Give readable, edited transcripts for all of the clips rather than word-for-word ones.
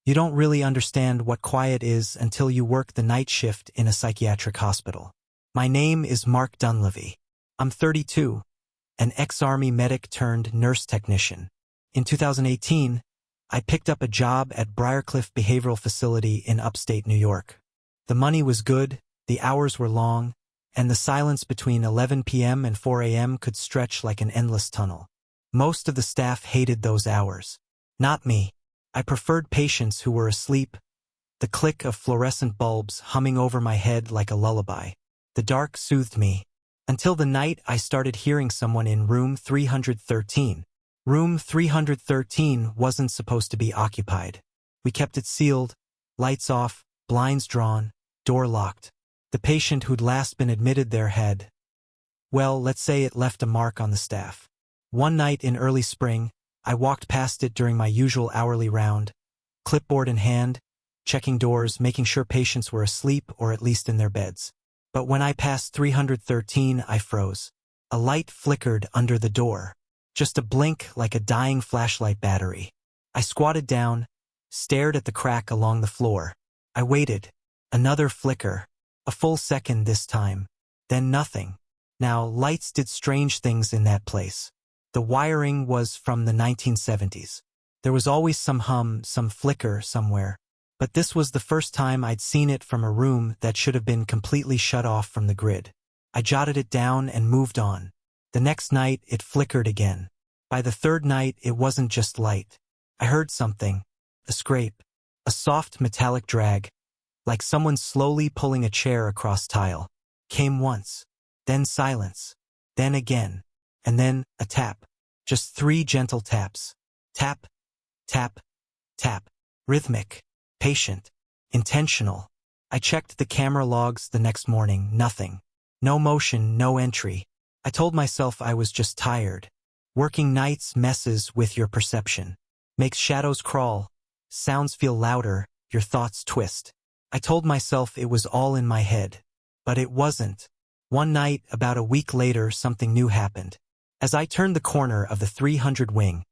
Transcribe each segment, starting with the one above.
You don't really understand what quiet is until you work the night shift in a psychiatric hospital. My name is Mark Dunleavy. I'm 32, an ex-Army medic turned nurse technician. In 2018, I picked up a job at Briarcliff Behavioral Facility in upstate New York. The money was good, the hours were long, and the silence between 11 p.m. and 4 a.m. could stretch like an endless tunnel. Most of the staff hated those hours. Not me. I preferred patients who were asleep, the click of fluorescent bulbs humming over my head like a lullaby. The dark soothed me, until the night I started hearing someone in room 313. Room 313 wasn't supposed to be occupied. We kept it sealed, lights off, blinds drawn, door locked. The patient who'd last been admitted there had, well, let's say it left a mark on the staff. One night in early spring, I walked past it during my usual hourly round, clipboard in hand, checking doors, making sure patients were asleep or at least in their beds. But when I passed 313, I froze. A light flickered under the door. Just a blink like a dying flashlight battery. I squatted down, stared at the crack along the floor. I waited. Another flicker. A full second this time. Then nothing. Now, lights did strange things in that place. The wiring was from the 1970s. There was always some hum, some flicker somewhere. But this was the first time I'd seen it from a room that should have been completely shut off from the grid. I jotted it down and moved on. The next night, it flickered again. By the third night, it wasn't just light. I heard something. A scrape. A soft metallic drag. Like someone slowly pulling a chair across tile. Came once. Then silence. Then again. And then a tap. Just 3 gentle taps. Tap, tap, tap. Rhythmic, patient, intentional. I checked the camera logs the next morning, nothing. No motion, no entry. I told myself I was just tired. Working nights messes with your perception. Makes shadows crawl. Sounds feel louder, your thoughts twist. I told myself it was all in my head. But it wasn't. One night, about a week later, something new happened. As I turned the corner of the 300 wing,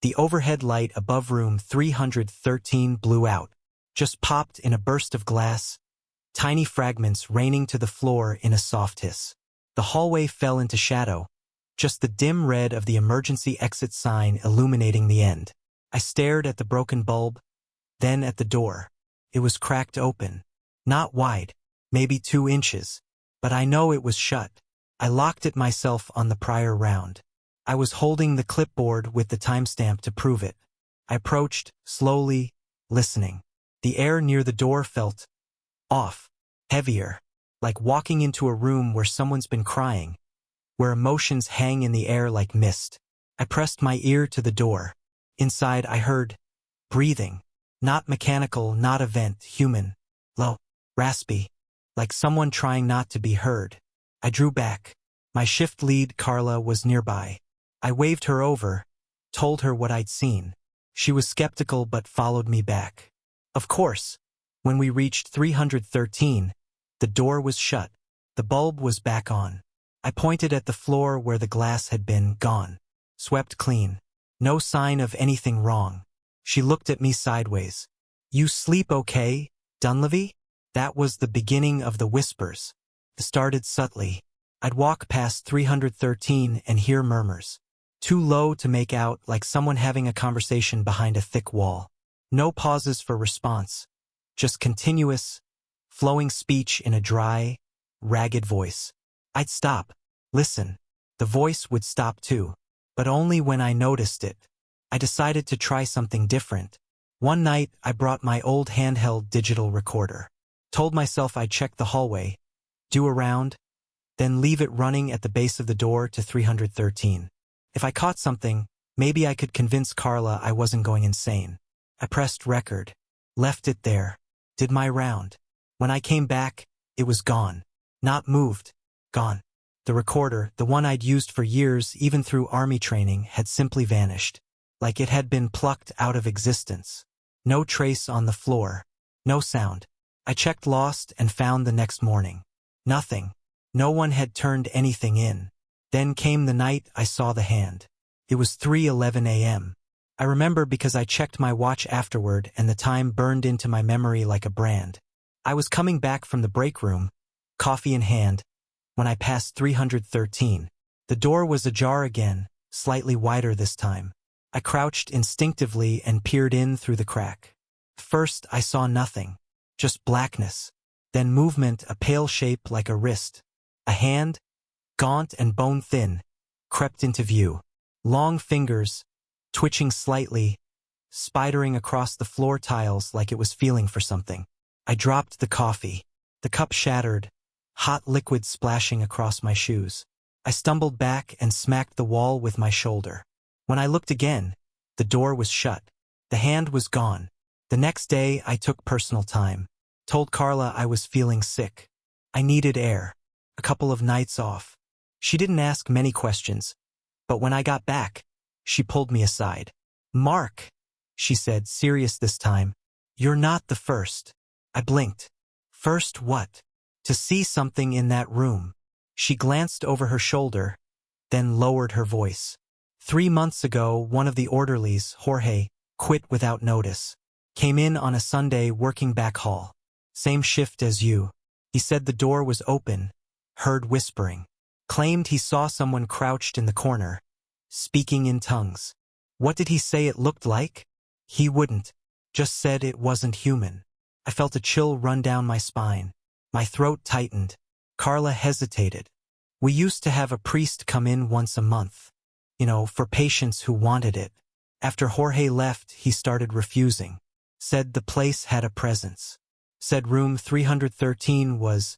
the overhead light above room 313 blew out, just popped in a burst of glass, tiny fragments raining to the floor in a soft hiss. The hallway fell into shadow, just the dim red of the emergency exit sign illuminating the end. I stared at the broken bulb, then at the door. It was cracked open. Not wide, maybe 2 inches, but I know it was shut. I locked it myself on the prior round. I was holding the clipboard with the timestamp to prove it. I approached, slowly, listening. The air near the door felt off, heavier, like walking into a room where someone's been crying, where emotions hang in the air like mist. I pressed my ear to the door. Inside I heard breathing. Not mechanical, not a vent, human. Low, raspy, like someone trying not to be heard. I drew back. My shift lead, Carla, was nearby. I waved her over, told her what I'd seen. She was skeptical but followed me back. Of course, when we reached 313, the door was shut. The bulb was back on. I pointed at the floor where the glass had been, gone. Swept clean. No sign of anything wrong. She looked at me sideways. You sleep okay, Dunleavy? That was the beginning of the whispers. It started subtly. I'd walk past 313 and hear murmurs. Too low to make out, like someone having a conversation behind a thick wall. No pauses for response. Just continuous, flowing speech in a dry, ragged voice. I'd stop. Listen. The voice would stop too. But only when I noticed it. I decided to try something different. One night, I brought my old handheld digital recorder. Told myself I'd check the hallway, do a round, then leave it running at the base of the door to 313. If I caught something, maybe I could convince Carla I wasn't going insane. I pressed record, left it there, did my round. When I came back, it was gone. Not moved. Gone. The recorder, the one I'd used for years even through army training, had simply vanished. Like it had been plucked out of existence. No trace on the floor. No sound. I checked Lost and found the next morning. Nothing. No one had turned anything in. Then came the night I saw the hand. It was 3:11 a.m. I I remember because I checked my watch afterward and the time burned into my memory like a brand. I was coming back from the break room, coffee in hand, when I passed 313. The door was ajar again, slightly wider this time. I crouched instinctively and peered in through the crack. First, I saw nothing, just blackness. Then movement, a pale shape like a wrist. A hand, gaunt and bone-thin, crept into view. Long fingers, twitching slightly, spidering across the floor tiles like it was feeling for something. I dropped the coffee. The cup shattered, hot liquid splashing across my shoes. I stumbled back and smacked the wall with my shoulder. When I looked again, the door was shut. The hand was gone. The next day, I took personal time. Told Carla I was feeling sick. I needed air. A couple of nights off. She didn't ask many questions, but when I got back, she pulled me aside. "Mark," she said, serious this time, "you're not the first." I blinked. First what? To see something in that room. She glanced over her shoulder, then lowered her voice. 3 months ago, one of the orderlies, Jorge, quit without notice. Came in on a Sunday working back hall. Same shift as you. He said the door was open, heard whispering. Claimed he saw someone crouched in the corner, speaking in tongues. What did he say it looked like? He wouldn't. Just said it wasn't human. I felt a chill run down my spine. My throat tightened. Carla hesitated. We used to have a priest come in once a month. For patients who wanted it. After Jorge left, he started refusing. Said the place had a presence. Said room 313 was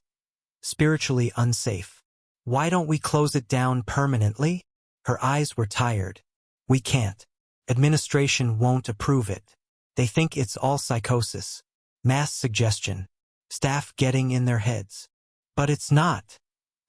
spiritually unsafe. Why don't we close it down permanently? Her eyes were tired. We can't. Administration won't approve it. They think it's all psychosis. Mass suggestion. Staff getting in their heads. But it's not,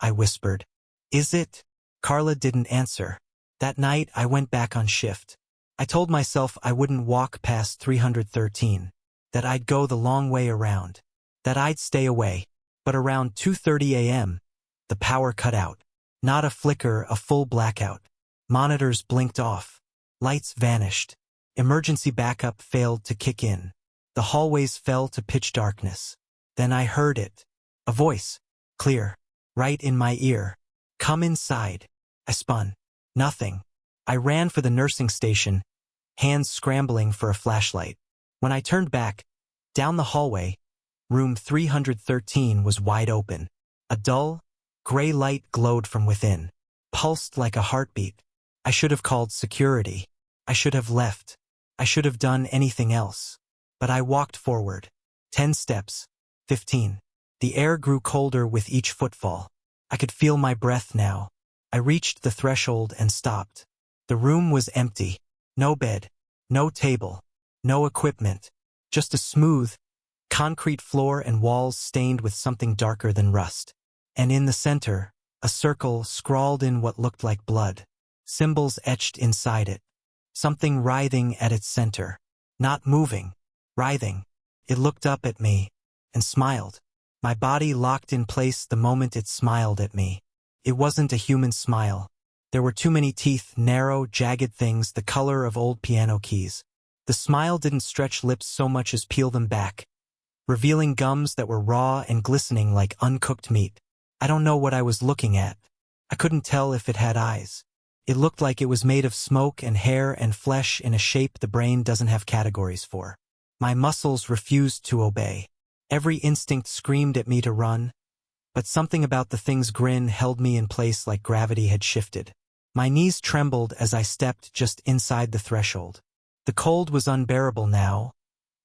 I whispered. Is it? Carla didn't answer. That night, I went back on shift. I told myself I wouldn't walk past 313. That I'd go the long way around. That I'd stay away. But around 2:30 a.m., the power cut out. Not a flicker, a full blackout. Monitors blinked off. Lights vanished. Emergency backup failed to kick in. The hallways fell to pitch darkness. Then I heard it. A voice. Clear. Right in my ear. Come inside. I spun. Nothing. I ran for the nursing station, hands scrambling for a flashlight. When I turned back, down the hallway, room 313 was wide open. A dull, gray light glowed from within. Pulsed like a heartbeat. I should have called security. I should have left. I should have done anything else. But I walked forward. 10 steps. 15. The air grew colder with each footfall. I could feel my breath now. I reached the threshold and stopped. The room was empty. No bed. No table. No equipment. Just a smooth, concrete floor and walls stained with something darker than rust. And in the center, a circle scrawled in what looked like blood. Symbols etched inside it. Something writhing at its center. Not moving. Writhing. It looked up at me and smiled. My body locked in place the moment it smiled at me. It wasn't a human smile. There were too many teeth, narrow, jagged things the color of old piano keys. The smile didn't stretch lips so much as peel them back, revealing gums that were raw and glistening like uncooked meat. I don't know what I was looking at. I couldn't tell if it had eyes. It looked like it was made of smoke and hair and flesh in a shape the brain doesn't have categories for. My muscles refused to obey. Every instinct screamed at me to run, but something about the thing's grin held me in place like gravity had shifted. My knees trembled as I stepped just inside the threshold. The cold was unbearable now,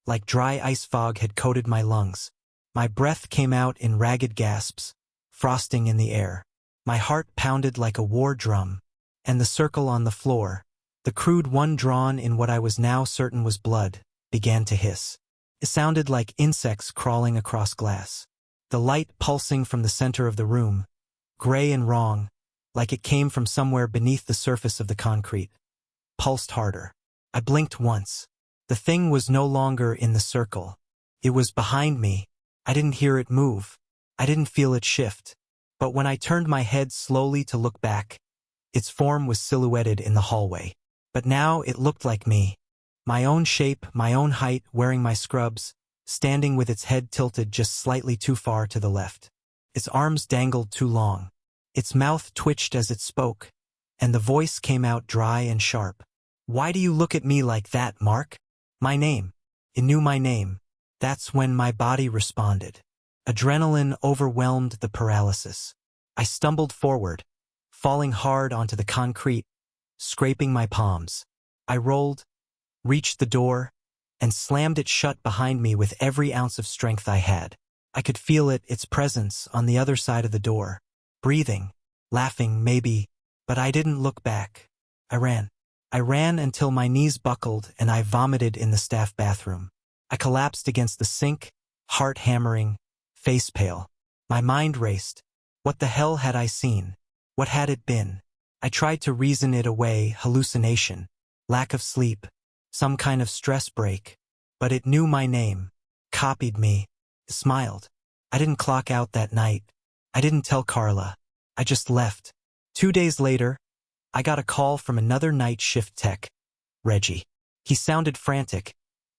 like dry ice fog had coated my lungs. My breath came out in ragged gasps, frosting in the air. My heart pounded like a war drum, and the circle on the floor, the crude one drawn in what I was now certain was blood, began to hiss. It sounded like insects crawling across glass. The light pulsing from the center of the room, gray and wrong, like it came from somewhere beneath the surface of the concrete, pulsed harder. I blinked once. The thing was no longer in the circle. It was behind me. I didn't hear it move. I didn't feel it shift. But when I turned my head slowly to look back, its form was silhouetted in the hallway. But now it looked like me. My own shape, my own height, wearing my scrubs, standing with its head tilted just slightly too far to the left. Its arms dangled too long. Its mouth twitched as it spoke, and the voice came out dry and sharp. "Why do you look at me like that, Mark?" My name. It knew my name. That's when my body responded. Adrenaline overwhelmed the paralysis. I stumbled forward, falling hard onto the concrete, scraping my palms. I rolled, reached the door, and slammed it shut behind me with every ounce of strength I had. I could feel it, its presence, on the other side of the door. Breathing, laughing, maybe, but I didn't look back. I ran. I ran until my knees buckled and I vomited in the staff bathroom. I collapsed against the sink, heart hammering, face pale. My mind raced. What the hell had I seen? What had it been? I tried to reason it away, hallucination, lack of sleep, some kind of stress break. But it knew my name, copied me, smiled. I didn't clock out that night. I didn't tell Carla. I just left. 2 days later, I got a call from another night shift tech, Reggie. He sounded frantic,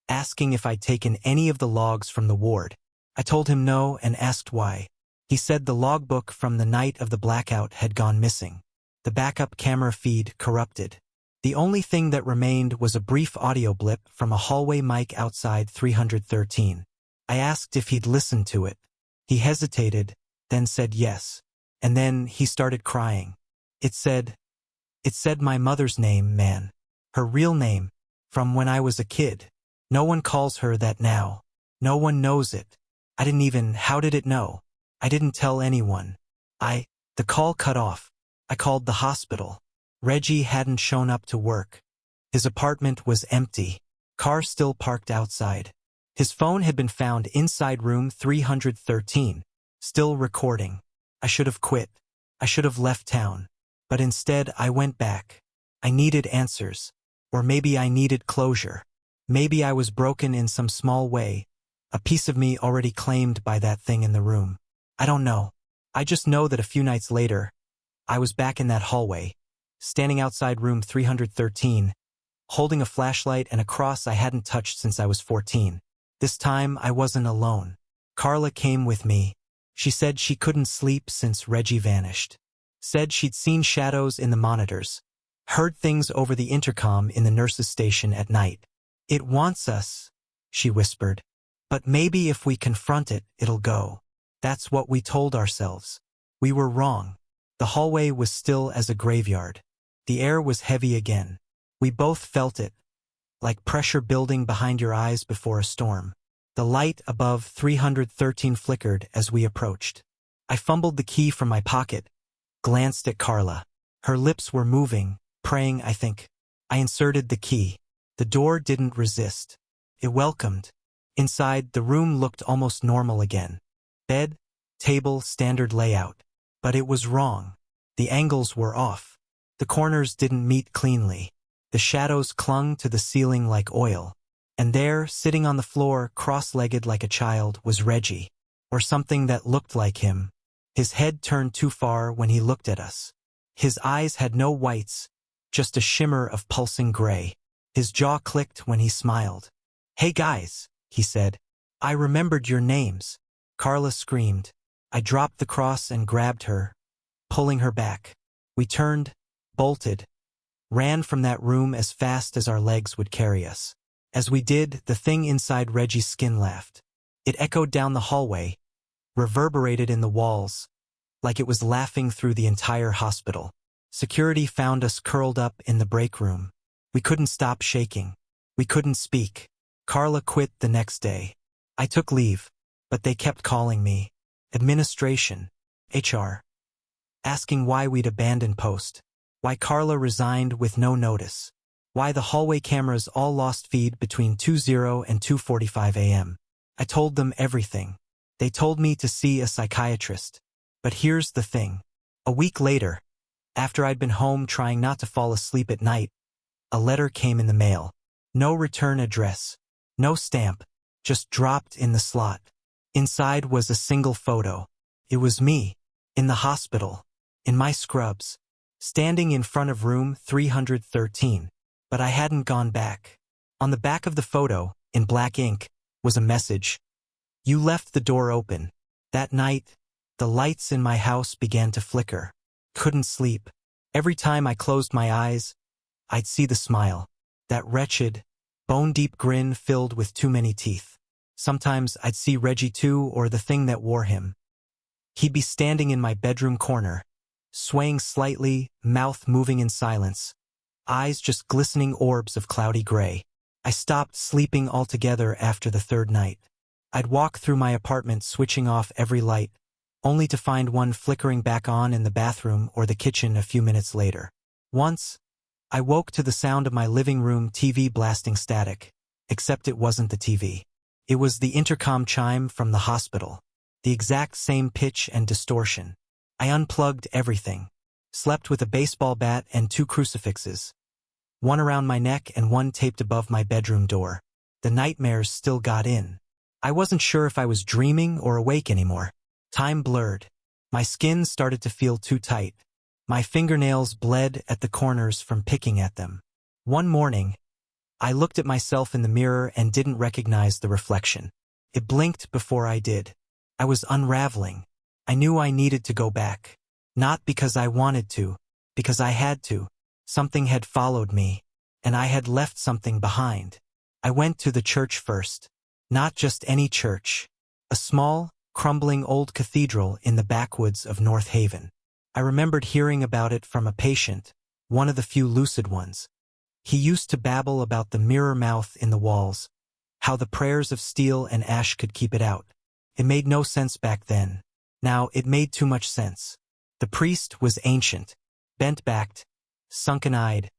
asking if I'd taken any of the logs from the ward. I told him no and asked why. He said the logbook from the night of the blackout had gone missing. The backup camera feed corrupted. The only thing that remained was a brief audio blip from a hallway mic outside 313. I asked if he'd listened to it. He hesitated, then said yes. And then he started crying. It said my mother's name, man. Her real name, from when I was a kid. No one calls her that now. No one knows it. How did it know? I didn't tell anyone. The call cut off. I called the hospital. Reggie hadn't shown up to work. His apartment was empty. Car still parked outside. His phone had been found inside room 313, still recording. I should have quit. I should have left town. But instead, I went back. I needed answers. Or maybe I needed closure. Maybe I was broken in some small way, a piece of me already claimed by that thing in the room. I don't know. I just know that a few nights later, I was back in that hallway, standing outside room 313, holding a flashlight and a cross I hadn't touched since I was 14. This time, I wasn't alone. Carla came with me. She said she couldn't sleep since Reggie vanished. Said she'd seen shadows in the monitors, heard things over the intercom in the nurse's station at night. "It wants us," she whispered. "But maybe if we confront it, it'll go." That's what we told ourselves. We were wrong. The hallway was still as a graveyard. The air was heavy again. We both felt it, like pressure building behind your eyes before a storm. The light above 313 flickered as we approached. I fumbled the key from my pocket, glanced at Carla. Her lips were moving, praying, I think. I inserted the key. The door didn't resist. It welcomed. Inside, the room looked almost normal again. Bed, table, standard layout. But it was wrong. The angles were off. The corners didn't meet cleanly. The shadows clung to the ceiling like oil. And there, sitting on the floor, cross-legged like a child, was Reggie. Or something that looked like him. His head turned too far when he looked at us. His eyes had no whites, just a shimmer of pulsing gray. His jaw clicked when he smiled. "Hey guys," he said. "I remembered your names." Carla screamed. I dropped the cross and grabbed her, pulling her back. We turned, bolted, ran from that room as fast as our legs would carry us. As we did, the thing inside Reggie's skin laughed. It echoed down the hallway, reverberated in the walls, like it was laughing through the entire hospital. Security found us curled up in the break room. We couldn't stop shaking. We couldn't speak. Carla quit the next day. I took leave, but they kept calling me. Administration, HR, asking why we'd abandoned post, why Carla resigned with no notice, why the hallway cameras all lost feed between 2:00 and 2:45 a.m. I told them everything. They told me to see a psychiatrist. But here's the thing. A week later, after I'd been home trying not to fall asleep at night, a letter came in the mail. No return address, no stamp, just dropped in the slot. Inside was a single photo. It was me, in the hospital, in my scrubs, standing in front of room 313. But I hadn't gone back. On the back of the photo, in black ink, was a message. You left the door open. That night, the lights in my house began to flicker. Couldn't sleep. Every time I closed my eyes, I'd see the smile. That wretched, bone-deep grin filled with too many teeth. Sometimes I'd see Reggie too, or the thing that wore him. He'd be standing in my bedroom corner, swaying slightly, mouth moving in silence, eyes just glistening orbs of cloudy gray. I stopped sleeping altogether after the third night. I'd walk through my apartment switching off every light, only to find one flickering back on in the bathroom or the kitchen a few minutes later. Once, I woke to the sound of my living room TV blasting static, except it wasn't the TV. It was the intercom chime from the hospital, the exact same pitch and distortion. I unplugged everything, slept with a baseball bat and 2 crucifixes, one around my neck and one taped above my bedroom door. The nightmares still got in. I wasn't sure if I was dreaming or awake anymore. Time blurred. My skin started to feel too tight. My fingernails bled at the corners from picking at them. One morning, I looked at myself in the mirror and didn't recognize the reflection. It blinked before I did. I was unraveling. I knew I needed to go back. Not because I wanted to, because I had to. Something had followed me, and I had left something behind. I went to the church first. Not just any church. A small, crumbling old cathedral in the backwoods of North Haven. I remembered hearing about it from a patient, one of the few lucid ones. He used to babble about the mirror mouth in the walls, how the prayers of steel and ash could keep it out. It made no sense back then. Now it made too much sense. The priest was ancient, bent-backed, sunken-eyed,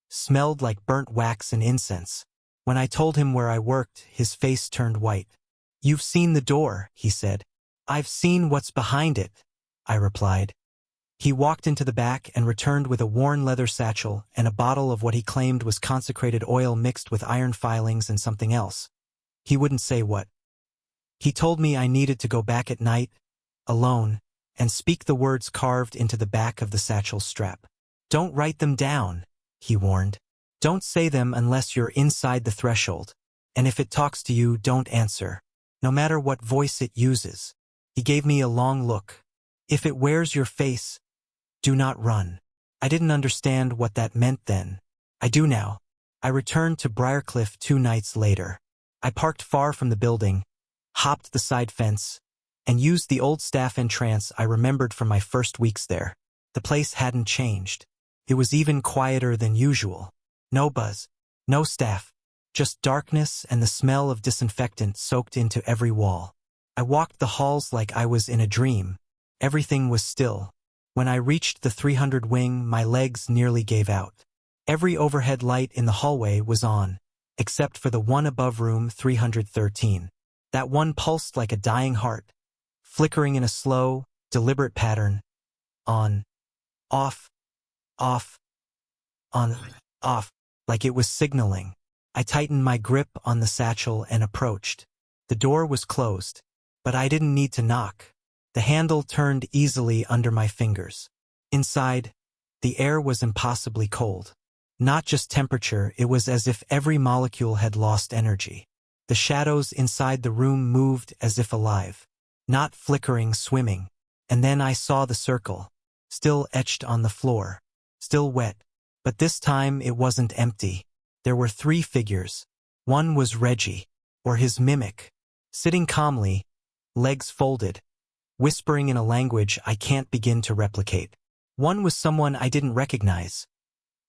smelled like burnt wax and incense. When I told him where I worked, his face turned white. "You've seen the door," he said. "I've seen what's behind it," I replied. He walked into the back and returned with a worn leather satchel and a bottle of what he claimed was consecrated oil mixed with iron filings and something else. He wouldn't say what. He told me I needed to go back at night, alone, and speak the words carved into the back of the satchel strap. "Don't write them down," he warned. "Don't say them unless you're inside the threshold. And if it talks to you, don't answer, no matter what voice it uses." He gave me a long look. "If it wears your face, do not run." I didn't understand what that meant then. I do now. I returned to Briarcliff 2 nights later. I parked far from the building, hopped the side fence, and used the old staff entrance I remembered from my first weeks there. The place hadn't changed. It was even quieter than usual. No buzz, no staff, just darkness and the smell of disinfectant soaked into every wall. I walked the halls like I was in a dream. Everything was still. When I reached the 300 wing, my legs nearly gave out. Every overhead light in the hallway was on, except for the one above room 313. That one pulsed like a dying heart, flickering in a slow, deliberate pattern. On, off, off, on, off, like it was signaling. I tightened my grip on the satchel and approached. The door was closed, but I didn't need to knock. The handle turned easily under my fingers. Inside, the air was impossibly cold. Not just temperature, it was as if every molecule had lost energy. The shadows inside the room moved as if alive, not flickering, swimming. And then I saw the circle, still etched on the floor, still wet. But this time it wasn't empty. There were 3 figures. One was Reggie, or his mimic, sitting calmly, legs folded, whispering in a language I can't begin to replicate. One was someone I didn't recognize.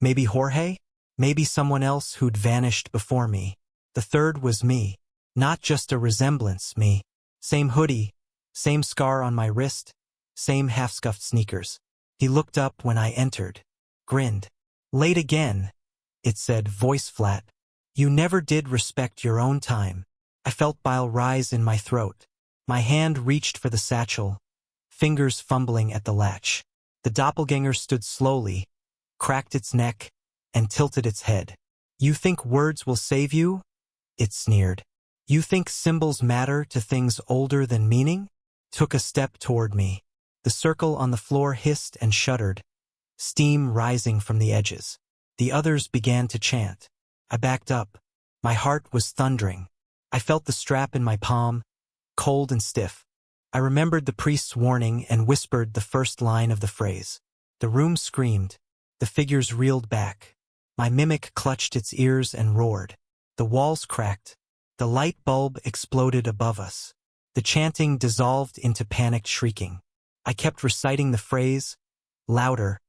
Maybe Jorge? Maybe someone else who'd vanished before me. The third was me. Not just a resemblance, me. Same hoodie, same scar on my wrist, same half-scuffed sneakers. He looked up when I entered, grinned. "Late again," it said, voice flat. "You never did respect your own time." I felt bile rise in my throat. My hand reached for the satchel, fingers fumbling at the latch. The doppelganger stood slowly, cracked its neck, and tilted its head. "You think words will save you?" it sneered. "You think symbols matter to things older than meaning?" Took a step toward me. The circle on the floor hissed and shuddered, steam rising from the edges. The others began to chant. I backed up, My heart was thundering. I felt the strap in my palm, cold and stiff. I remembered the priest's warning and whispered the first line of the phrase. The room screamed. The figures reeled back. My mimic clutched its ears and roared. The walls cracked. The light bulb exploded above us. The chanting dissolved into panicked shrieking. I kept reciting the phrase, louder,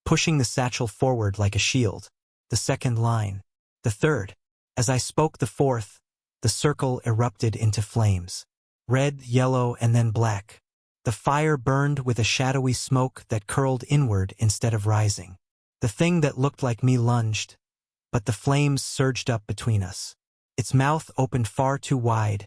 pushing the satchel forward like a shield. The second line. The third. As I spoke the fourth, the circle erupted into flames. Red, yellow, and then black. The fire burned with a shadowy smoke that curled inward instead of rising. The thing that looked like me lunged, but the flames surged up between us. Its mouth opened far too wide,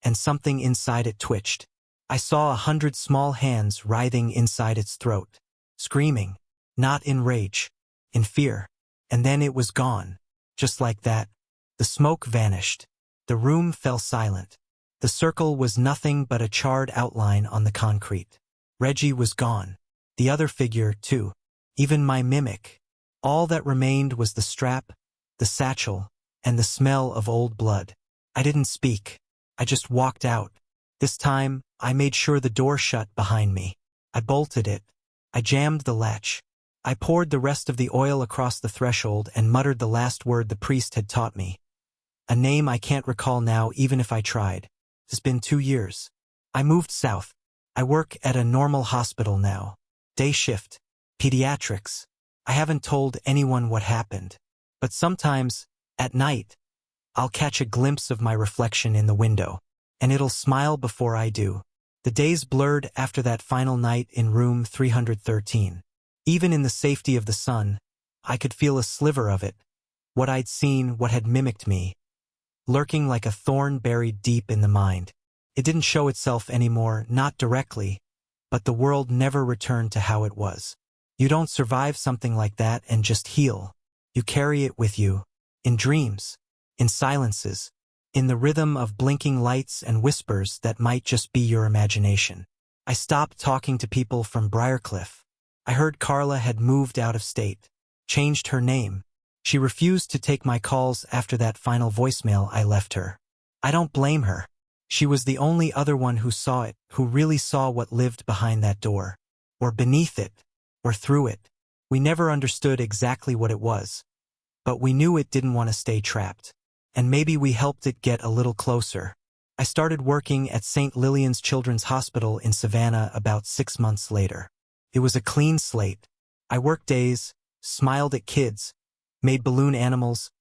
and something inside it twitched. I saw 100 small hands writhing inside its throat, screaming, not in rage, in fear. And then it was gone. Just like that, the smoke vanished. The room fell silent. The circle was nothing but a charred outline on the concrete. Reggie was gone. The other figure, too. Even my mimic. All that remained was the strap, the satchel, and the smell of old blood. I didn't speak. I just walked out. This time, I made sure the door shut behind me. I bolted it. I jammed the latch. I poured the rest of the oil across the threshold and muttered the last word the priest had taught me. A name I can't recall now even if I tried. It's been 2 years. I moved south. I work at a normal hospital now. Day shift. Pediatrics. I haven't told anyone what happened. But sometimes, at night, I'll catch a glimpse of my reflection in the window, and it'll smile before I do. The days blurred after that final night in room 313. Even in the safety of the sun, I could feel a sliver of it, what I'd seen, what had mimicked me, lurking like a thorn buried deep in the mind. It didn't show itself anymore, not directly, but the world never returned to how it was. You don't survive something like that and just heal. You carry it with you, in dreams, in silences, in the rhythm of blinking lights and whispers that might just be your imagination. I stopped talking to people from Briarcliff. I heard Carla had moved out of state, changed her name. She refused to take my calls after that final voicemail I left her. I don't blame her. She was the only other one who saw it, who really saw what lived behind that door, or beneath it, or through it. We never understood exactly what it was, but we knew it didn't want to stay trapped. And maybe we helped it get a little closer. I started working at St. Lillian's Children's Hospital in Savannah about 6 months later. It was a clean slate. I worked days, smiled at kids, made balloon animals,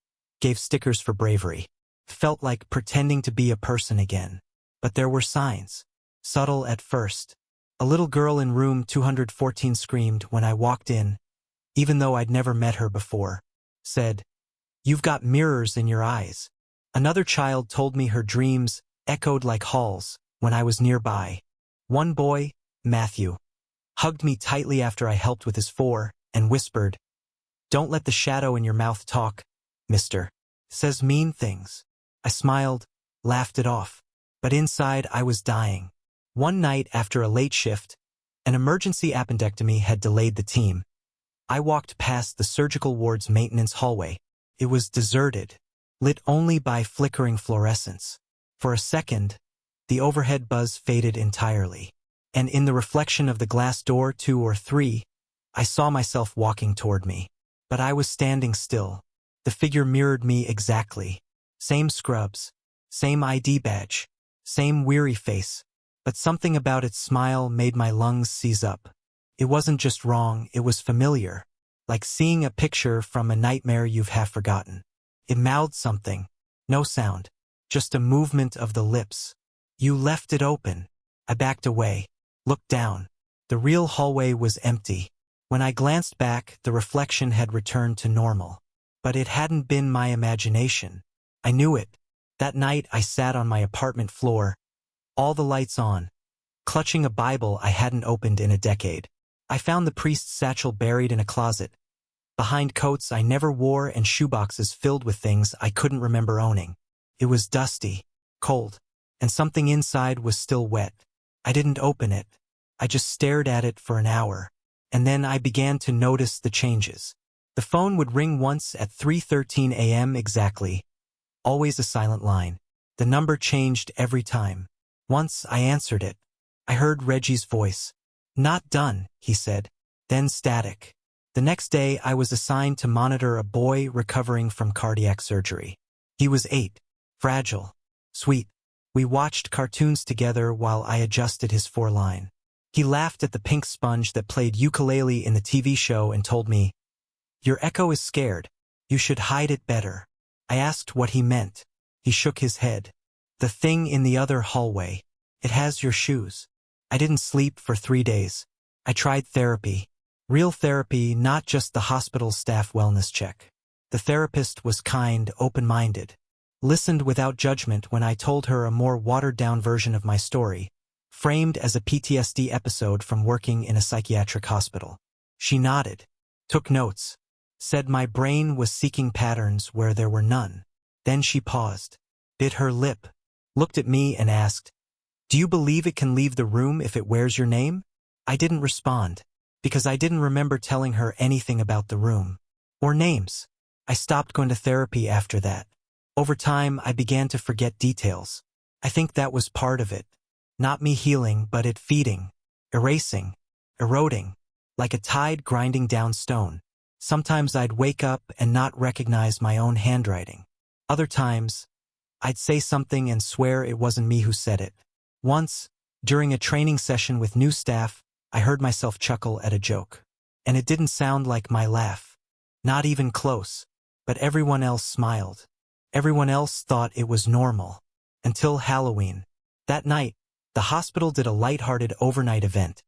gave stickers for bravery. Felt like pretending to be a person again. But there were signs. Subtle at first. A little girl in room 214 screamed when I walked in, even though I'd never met her before. Said, "You've got mirrors in your eyes." Another child told me her dreams echoed like halls when I was nearby. One boy, Matthew, hugged me tightly after I helped with his 4 and whispered, "Don't let the shadow in your mouth talk, mister. Says mean things." I smiled, laughed it off. But inside I was dying. One night after a late shift, an emergency appendectomy had delayed the team. I walked past the surgical ward's maintenance hallway. It was deserted, lit only by flickering fluorescence. For a second, the overhead buzz faded entirely. And in the reflection of the glass door 2 or 3, I saw myself walking toward me. But I was standing still. The figure mirrored me exactly. Same scrubs, same ID badge, same weary face, but something about its smile made my lungs seize up. It wasn't just wrong, it was familiar, like seeing a picture from a nightmare you've half forgotten. It mouthed something, no sound, just a movement of the lips. "You left it open." I backed away, looked down. The real hallway was empty. When I glanced back, the reflection had returned to normal. But it hadn't been my imagination. I knew it. That night I sat on my apartment floor, all the lights on, clutching a Bible I hadn't opened in a decade. I found the priest's satchel buried in a closet, behind coats I never wore and shoeboxes filled with things I couldn't remember owning. It was dusty, cold, and something inside was still wet. I didn't open it. I just stared at it for an hour, and then I began to notice the changes. The phone would ring once at 3:13 a.m. exactly, Always a silent line. The number changed every time. Once I answered it. I heard Reggie's voice. "Not done," he said. Then static. The next day I was assigned to monitor a boy recovering from cardiac surgery. He was 8. Fragile. Sweet. We watched cartoons together while I adjusted his foreline. He laughed at the pink sponge that played ukulele in the TV show and told me, "Your echo is scared. You should hide it better." I asked what he meant. He shook his head. "The thing in the other hallway. It has your shoes." I didn't sleep for 3 days. I tried therapy. Real therapy, not just the hospital staff wellness check. The therapist was kind, open-minded. Listened without judgment when I told her a more watered-down version of my story, framed as a PTSD episode from working in a psychiatric hospital. She nodded, took notes, said my brain was seeking patterns where there were none. Then she paused, bit her lip, looked at me and asked, "Do you believe it can leave the room if it wears your name?" I didn't respond, because I didn't remember telling her anything about the room. Or names. I stopped going to therapy after that. Over time, I began to forget details. I think that was part of it. Not me healing, but it feeding, erasing, eroding, like a tide grinding down stone. Sometimes I'd wake up and not recognize my own handwriting. Other times, I'd say something and swear it wasn't me who said it. Once, during a training session with new staff, I heard myself chuckle at a joke. And it didn't sound like my laugh. Not even close. But everyone else smiled. Everyone else thought it was normal. Until Halloween. That night, the hospital did a lighthearted overnight event.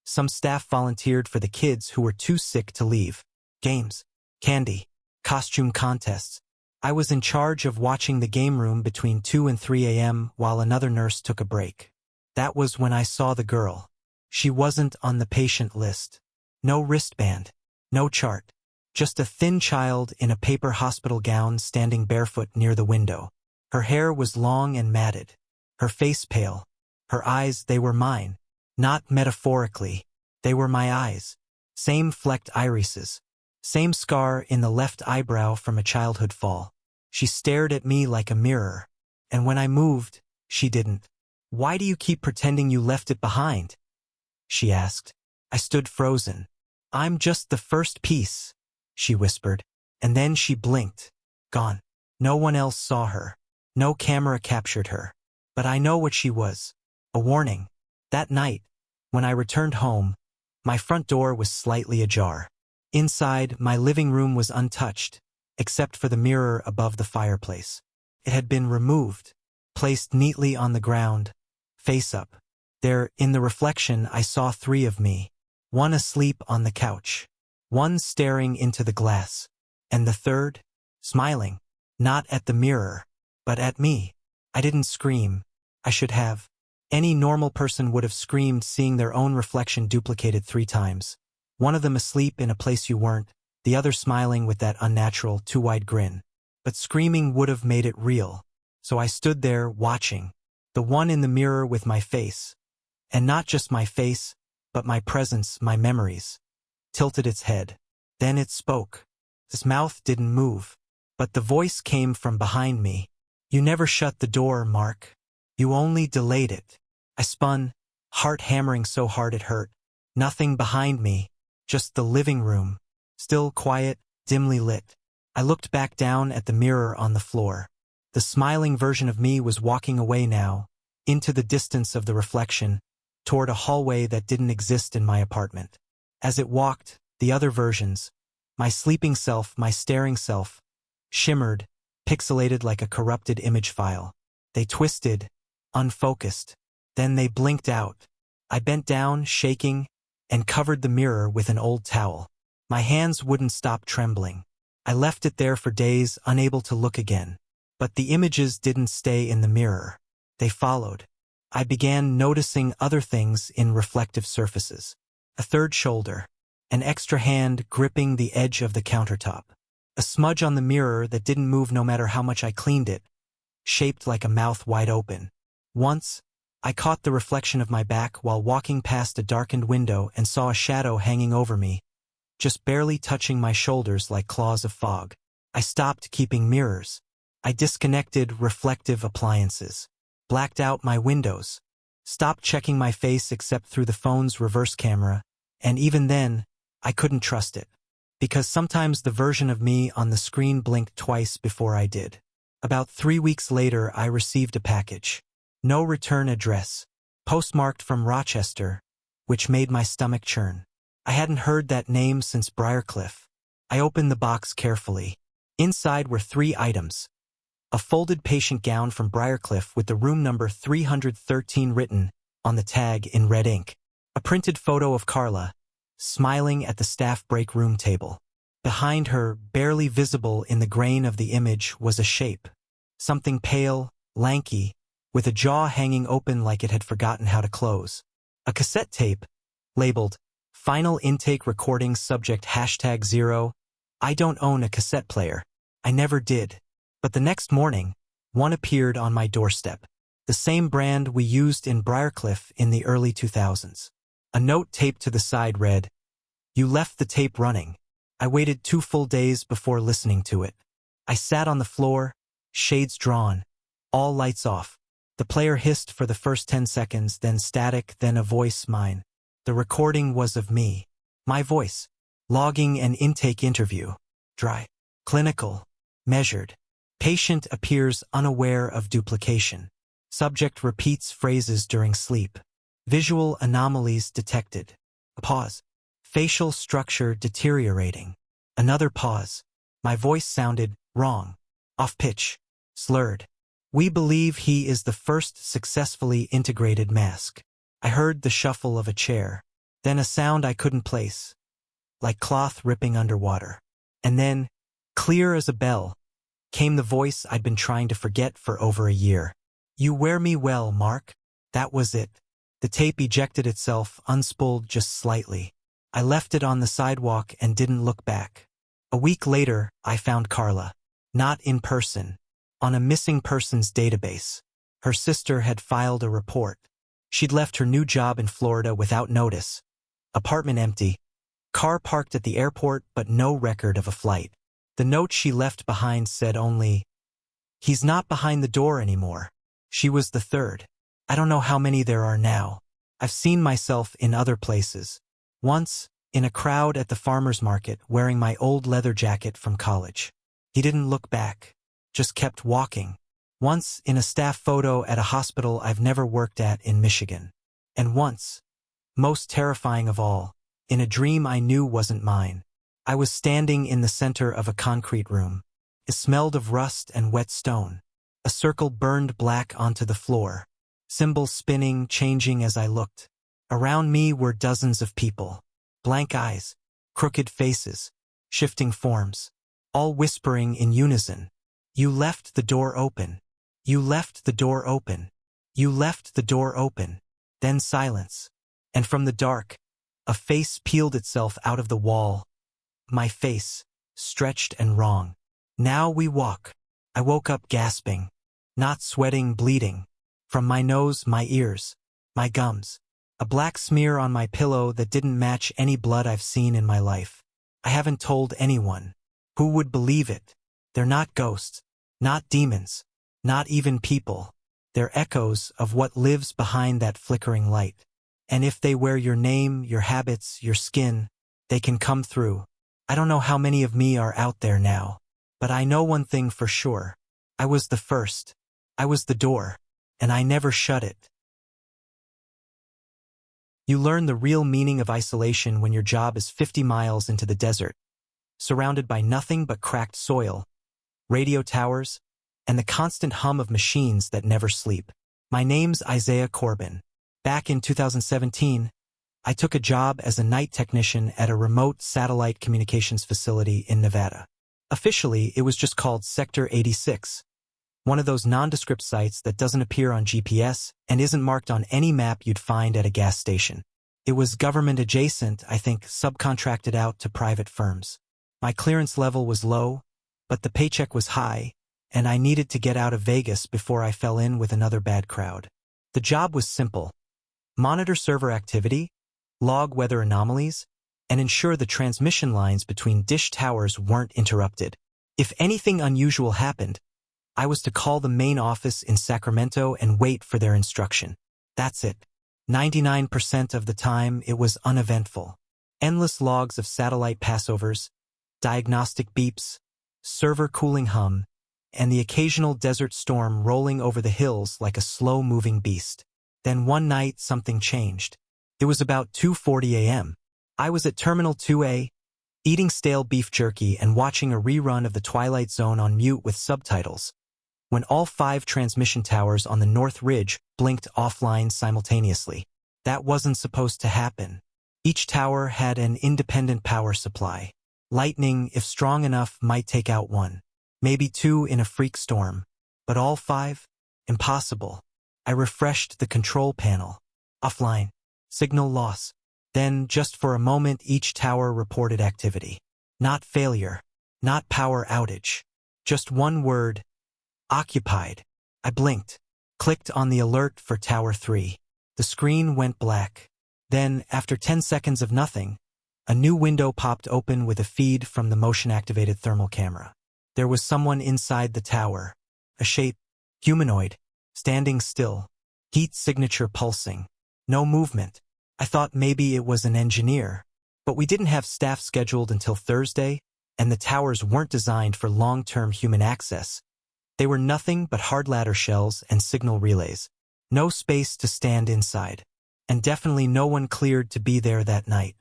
Some staff volunteered for the kids who were too sick to leave. Games, candy, costume contests. I was in charge of watching the game room between 2 and 3 a.m. while another nurse took a break. That was when I saw the girl. She wasn't on the patient list. No wristband. No chart. Just a thin child in a paper hospital gown standing barefoot near the window. Her hair was long and matted. Her face pale. Her eyes, they were mine. Not metaphorically. They were my eyes. Same flecked irises. Same scar in the left eyebrow from a childhood fall. She stared at me like a mirror. And when I moved, she didn't. "Why do you keep pretending you left it behind?" she asked. I stood frozen. "I'm just the first piece," she whispered, and then she blinked. Gone. No one else saw her. No camera captured her. But I know what she was. A warning. That night, when I returned home, my front door was slightly ajar. Inside, my living room was untouched, except for the mirror above the fireplace. It had been removed, placed neatly on the ground, face up. There, in the reflection, I saw 3 of me. One asleep on the couch. One staring into the glass. And the third, smiling. Not at the mirror, but at me. I didn't scream. I should have. Any normal person would have screamed seeing their own reflection duplicated 3 times. One of them asleep in a place you weren't, the other smiling with that unnatural, too wide grin. But screaming would have made it real. So I stood there, watching. The one in the mirror with my face. And not just my face, but my presence, my memories. Tilted its head. Then it spoke. Its mouth didn't move. But the voice came from behind me. "You never shut the door, Mark. You only delayed it." I spun, heart hammering so hard it hurt. Nothing behind me. Just the living room. Still quiet, dimly lit. I looked back down at the mirror on the floor. The smiling version of me was walking away now, into the distance of the reflection, toward a hallway that didn't exist in my apartment. As it walked, the other versions, my sleeping self, my staring self, shimmered, pixelated like a corrupted image file. They twisted, unfocused. Then they blinked out. I bent down, shaking, and covered the mirror with an old towel. My hands wouldn't stop trembling. I left it there for days, unable to look again. But the images didn't stay in the mirror. They followed. I began noticing other things in reflective surfaces. A third shoulder. An extra hand gripping the edge of the countertop. A smudge on the mirror that didn't move no matter how much I cleaned it. Shaped like a mouth wide open. Once, I caught the reflection of my back while walking past a darkened window and saw a shadow hanging over me, just barely touching my shoulders like claws of fog. I stopped keeping mirrors. I disconnected reflective appliances, blacked out my windows, stopped checking my face except through the phone's reverse camera, and even then, I couldn't trust it. Because sometimes the version of me on the screen blinked twice before I did. About 3 weeks later, I received a package. No return address. Postmarked from Rochester, which made my stomach churn. I hadn't heard that name since Briarcliff. I opened the box carefully. Inside were 3 items. A folded patient gown from Briarcliff with the room number 313 written on the tag in red ink. A printed photo of Carla, smiling at the staff break room table. Behind her, barely visible in the grain of the image, was a shape. Something pale, lanky, with a jaw hanging open like it had forgotten how to close. A cassette tape, labeled, Final Intake Recording Subject #0. I don't own a cassette player. I never did. But the next morning, one appeared on my doorstep. The same brand we used in Briarcliff in the early 2000s. A note taped to the side read, "You left the tape running." I waited 2 full days before listening to it. I sat on the floor, shades drawn, all lights off. The player hissed for the first 10 seconds, then static, then a voice, mine. The recording was of me. My voice. Logging an intake interview. Dry. Clinical. Measured. Patient appears unaware of duplication. Subject repeats phrases during sleep. Visual anomalies detected. A pause. Facial structure deteriorating. Another pause. My voice sounded wrong. Off-pitch. Slurred. We believe he is the first successfully integrated mask. I heard the shuffle of a chair. Then a sound I couldn't place. Like cloth ripping underwater. And then, clear as a bell, came the voice I'd been trying to forget for over a year. "You wear me well, Mark." That was it. The tape ejected itself, unspooled just slightly. I left it on the sidewalk and didn't look back. A week later, I found Carla. Not in person. On a missing persons database. Her sister had filed a report. She'd left her new job in Florida without notice. Apartment empty. Car parked at the airport, but no record of a flight. The note she left behind said only, "He's not behind the door anymore." She was the 3rd. I don't know how many there are now. I've seen myself in other places. Once, in a crowd at the farmer's market, wearing my old leather jacket from college. He didn't look back, just kept walking. Once, in a staff photo at a hospital I've never worked at in Michigan. And once, most terrifying of all, in a dream I knew wasn't mine. I was standing in the center of a concrete room. It smelled of rust and wet stone. A circle burned black onto the floor. Symbols spinning, changing as I looked. Around me were dozens of people. Blank eyes, crooked faces, shifting forms. All whispering in unison. "You left the door open. You left the door open. You left the door open." Then silence. And from the dark, a face peeled itself out of the wall. My face, stretched and wrong. "Now we walk." I woke up gasping. Not sweating, bleeding. From my nose, my ears, my gums. A black smear on my pillow that didn't match any blood I've seen in my life. I haven't told anyone. Who would believe it? They're not ghosts. Not demons. Not even people. They're echoes of what lives behind that flickering light. And if they wear your name, your habits, your skin, they can come through. I don't know how many of me are out there now. But I know one thing for sure. I was the first. I was the door. And I never shut it. You learn the real meaning of isolation when your job is 50 miles into the desert, surrounded by nothing but cracked soil, radio towers, and the constant hum of machines that never sleep. My name's Isaiah Corbin. Back in 2017, I took a job as a night technician at a remote satellite communications facility in Nevada. Officially, it was just called Sector 86, one of those nondescript sites that doesn't appear on GPS and isn't marked on any map you'd find at a gas station. It was government adjacent, I think, subcontracted out to private firms. My clearance level was low, but the paycheck was high, and I needed to get out of Vegas before I fell in with another bad crowd. The job was simple. Monitor server activity, log weather anomalies, and ensure the transmission lines between dish towers weren't interrupted. If anything unusual happened, I was to call the main office in Sacramento and wait for their instruction. That's it. 99% of the time, it was uneventful. Endless logs of satellite passovers, diagnostic beeps, server cooling hum, and the occasional desert storm rolling over the hills like a slow-moving beast. Then one night, something changed. It was about 2:40 a.m. I was at Terminal 2A, eating stale beef jerky and watching a rerun of The Twilight Zone on mute with subtitles, when all 5 transmission towers on the North Ridge blinked offline simultaneously. That wasn't supposed to happen. Each tower had an independent power supply. Lightning, if strong enough, might take out 1, maybe 2 in a freak storm. But all 5? Impossible. I refreshed the control panel. Offline. Signal loss. Then, just for a moment, each tower reported activity. Not failure. Not power outage. Just one word. Occupied. I blinked. Clicked on the alert for Tower 3. The screen went black. Then, after 10 seconds of nothing, a new window popped open with a feed from the motion-activated thermal camera. There was someone inside the tower. A shape. Humanoid. Standing still. Heat signature pulsing. No movement. I thought maybe it was an engineer. But we didn't have staff scheduled until Thursday, and the towers weren't designed for long-term human access. They were nothing but hard ladder shells and signal relays. No space to stand inside. And definitely no one cleared to be there that night.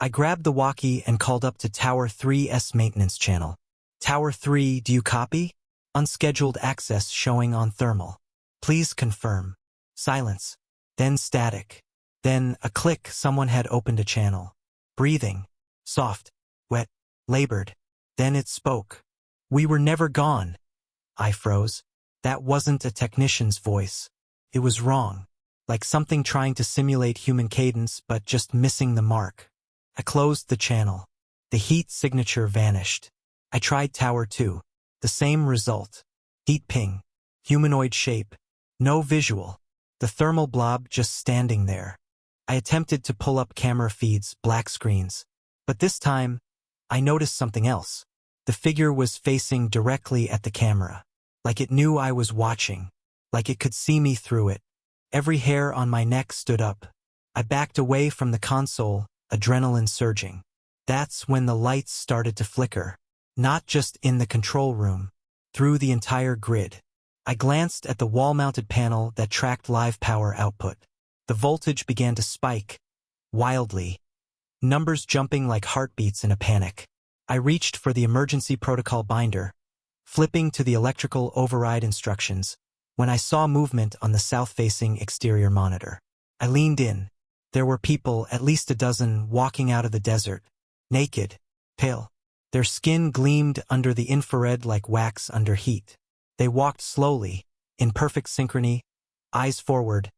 I grabbed the walkie and called up to Tower 3's maintenance channel. Tower 3, do you copy? Unscheduled access showing on thermal. Please confirm. Silence. Then static. Then a click, someone had opened a channel. Breathing. Soft. Wet. Labored. Then it spoke. We were never gone. I froze. That wasn't a technician's voice. It was wrong. Like something trying to simulate human cadence but just missing the mark. I closed the channel. The heat signature vanished. I tried Tower 2. The same result. Heat ping. Humanoid shape. No visual. The thermal blob just standing there. I attempted to pull up camera feeds, black screens. But this time, I noticed something else. The figure was facing directly at the camera. Like it knew I was watching. Like it could see me through it. Every hair on my neck stood up. I backed away from the console, adrenaline surging. That's when the lights started to flicker. Not just in the control room. Through the entire grid. I glanced at the wall-mounted panel that tracked live power output. The voltage began to spike, wildly. Numbers jumping like heartbeats in a panic. I reached for the emergency protocol binder, flipping to the electrical override instructions, when I saw movement on the south-facing exterior monitor. I leaned in. There were people, at least a dozen, walking out of the desert. Naked. Pale. Their skin gleamed under the infrared like wax under heat. They walked slowly, in perfect synchrony, eyes forward,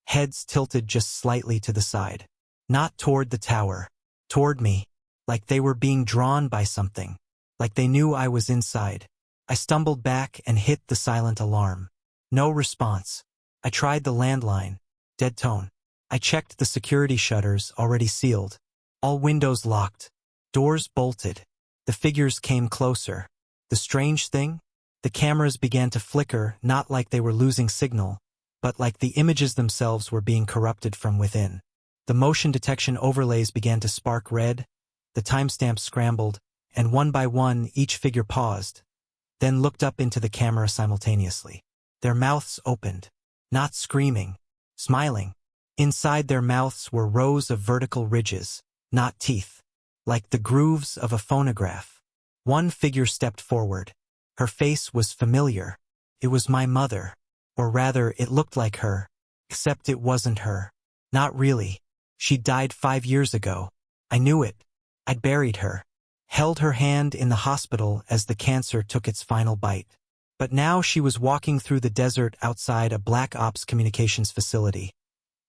heads tilted just slightly to the side. Not toward the tower. Toward me. Like they were being drawn by something. Like they knew I was inside. I stumbled back and hit the silent alarm. No response. I tried the landline. Dead tone. I checked the security shutters, already sealed. All windows locked. Doors bolted. The figures came closer. The strange thing? The cameras began to flicker, not like they were losing signal, but like the images themselves were being corrupted from within. The motion detection overlays began to spark red, the timestamps scrambled, and one by one each figure paused, then looked up into the camera simultaneously. Their mouths opened, not screaming, smiling. Inside their mouths were rows of vertical ridges, not teeth, like the grooves of a phonograph. One figure stepped forward. Her face was familiar. It was my mother. Or rather, it looked like her. Except it wasn't her. Not really. She died 5 years ago. I knew it. I'd buried her. Held her hand in the hospital as the cancer took its final bite. But now she was walking through the desert outside a Black Ops communications facility.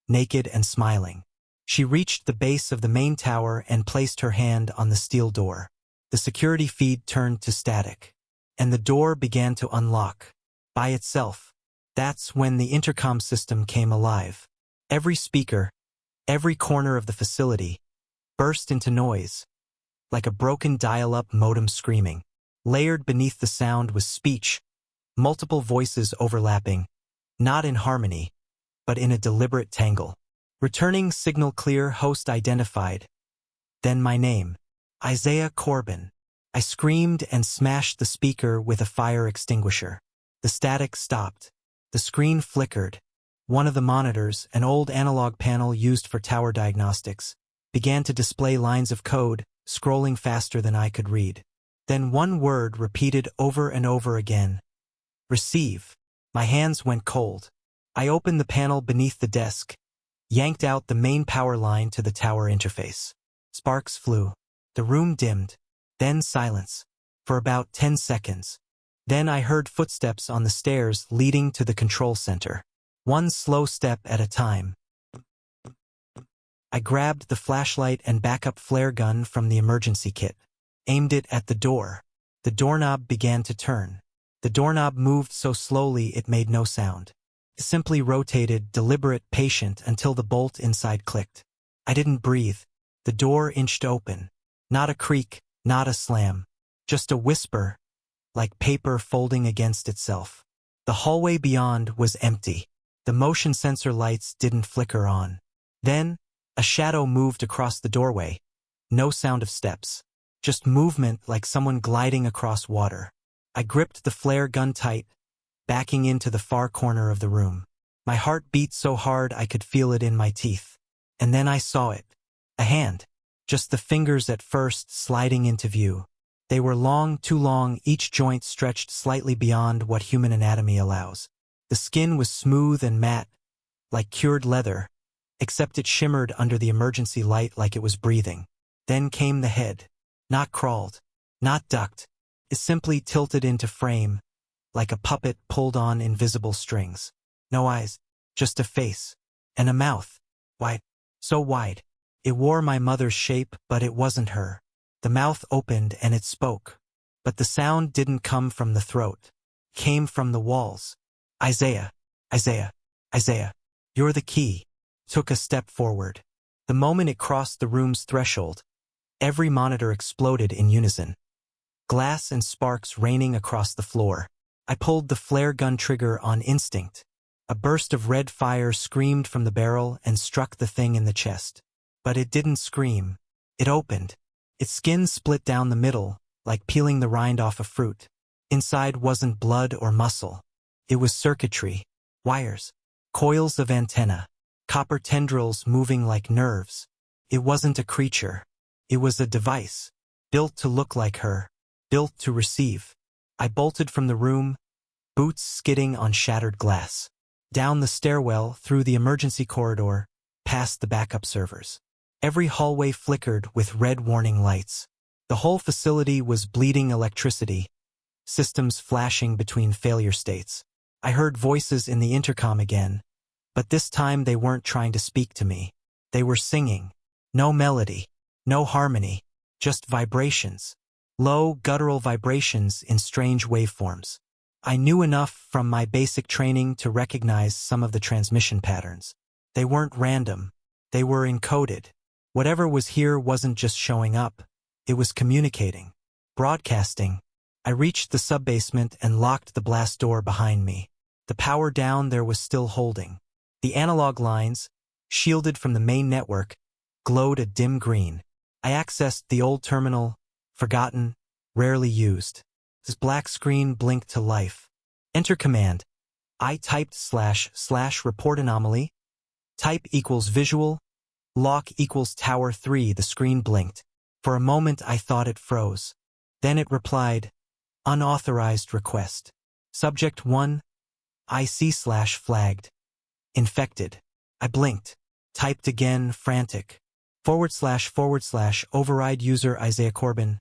Naked and smiling. She reached the base of the main tower and placed her hand on the steel door. The security feed turned to static. And the door began to unlock. By itself. That's when the intercom system came alive. Every speaker, every corner of the facility, burst into noise. Like a broken dial-up modem screaming. Layered beneath the sound was speech. multiple voices overlapping, not in harmony, but in a deliberate tangle. Returning signal clear, host identified. Then my name. Isaiah Corbin. I screamed and smashed the speaker with a fire extinguisher. The static stopped. The screen flickered. One of the monitors, an old analog panel used for tower diagnostics, began to display lines of code, scrolling faster than I could read. Then one word repeated over and over again. Receive. My hands went cold. I opened the panel beneath the desk, yanked out the main power line to the tower interface. Sparks flew. The room dimmed. Then silence. For about 10 seconds. Then I heard footsteps on the stairs leading to the control center. One slow step at a time. I grabbed the flashlight and backup flare gun from the emergency kit, aimed it at the door. The doorknob began to turn. The doorknob moved so slowly it made no sound. It simply rotated, deliberate, patient, until the bolt inside clicked. I didn't breathe. The door inched open. Not a creak, not a slam. Just a whisper, like paper folding against itself. The hallway beyond was empty. The motion sensor lights didn't flicker on. Then, a shadow moved across the doorway. No sound of steps. Just movement like someone gliding across water. I gripped the flare gun tight, backing into the far corner of the room. My heart beat so hard I could feel it in my teeth. And then I saw it. A hand. Just the fingers at first sliding into view. They were long, too long, each joint stretched slightly beyond what human anatomy allows. The skin was smooth and matte, like cured leather, except it shimmered under the emergency light like it was breathing. Then came the head. Not crawled, not ducked. It simply tilted into frame, like a puppet pulled on invisible strings. No eyes, just a face. And a mouth. Wide. So wide. It wore my mother's shape, but it wasn't her. The mouth opened and it spoke. But the sound didn't come from the throat. It came from the walls. Isaiah, Isaiah, Isaiah, you're the key. Took a step forward. The moment it crossed the room's threshold, every monitor exploded in unison. Glass and sparks raining across the floor. I pulled the flare gun trigger on instinct. A burst of red fire screamed from the barrel and struck the thing in the chest. But it didn't scream. It opened. Its skin split down the middle, like peeling the rind off a fruit. Inside wasn't blood or muscle. It was circuitry, wires, coils of antenna, copper tendrils moving like nerves. It wasn't a creature. It was a device, built to look like her, built to receive. I bolted from the room, boots skidding on shattered glass. Down the stairwell, through the emergency corridor, past the backup servers. Every hallway flickered with red warning lights. The whole facility was bleeding electricity, systems flashing between failure states. I heard voices in the intercom again, but this time they weren't trying to speak to me. They were singing. No melody, no harmony, just vibrations. Low, guttural vibrations in strange waveforms. I knew enough from my basic training to recognize some of the transmission patterns. They weren't random. They were encoded. Whatever was here wasn't just showing up. It was communicating, broadcasting. I reached the subbasement and locked the blast door behind me. The power down there was still holding. The analog lines, shielded from the main network, glowed a dim green. I accessed the old terminal, forgotten, rarely used. This black screen blinked to life. Enter command. I typed / report anomaly. Type equals visual. Lock equals tower 3. The screen blinked. For a moment I thought it froze. Then it replied, unauthorized request. Subject 1. IC/flagged. Infected. I blinked. Typed again, frantic. / override user Isaiah Corbin.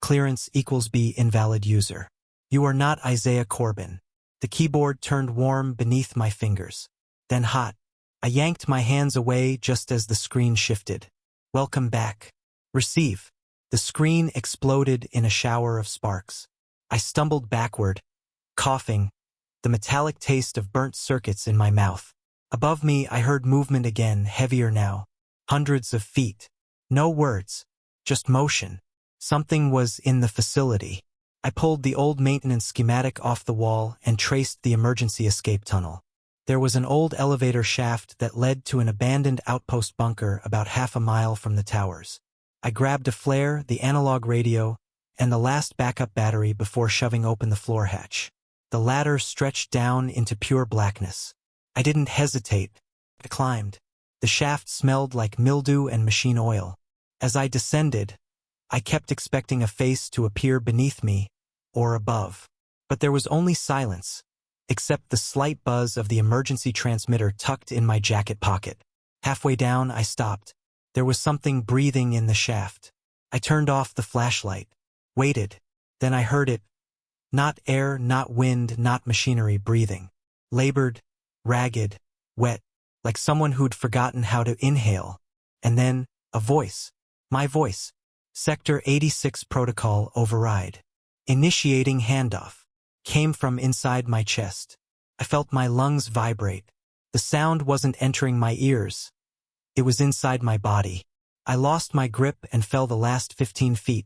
Clearance equals B invalid user. You are not Isaiah Corbin. The keyboard turned warm beneath my fingers. Then hot. I yanked my hands away just as the screen shifted. Welcome back. Receive. The screen exploded in a shower of sparks. I stumbled backward, coughing, the metallic taste of burnt circuits in my mouth. Above me I heard movement again, heavier now. Hundreds of feet. No words. Just motion. Something was in the facility. I pulled the old maintenance schematic off the wall and traced the emergency escape tunnel. There was an old elevator shaft that led to an abandoned outpost bunker about half a mile from the towers. I grabbed a flare, the analog radio, and the last backup battery before shoving open the floor hatch. The ladder stretched down into pure blackness. I didn't hesitate. I climbed. The shaft smelled like mildew and machine oil. As I descended, I kept expecting a face to appear beneath me or above. But there was only silence, except the slight buzz of the emergency transmitter tucked in my jacket pocket. Halfway down, I stopped. There was something breathing in the shaft. I turned off the flashlight, waited. Then I heard it. Not air, not wind, not machinery breathing. Labored, ragged, wet, like someone who'd forgotten how to inhale. And then, a voice. My voice. Sector 86 protocol override. Initiating handoff. Came from inside my chest. I felt my lungs vibrate. The sound wasn't entering my ears. It was inside my body. I lost my grip and fell the last 15 feet,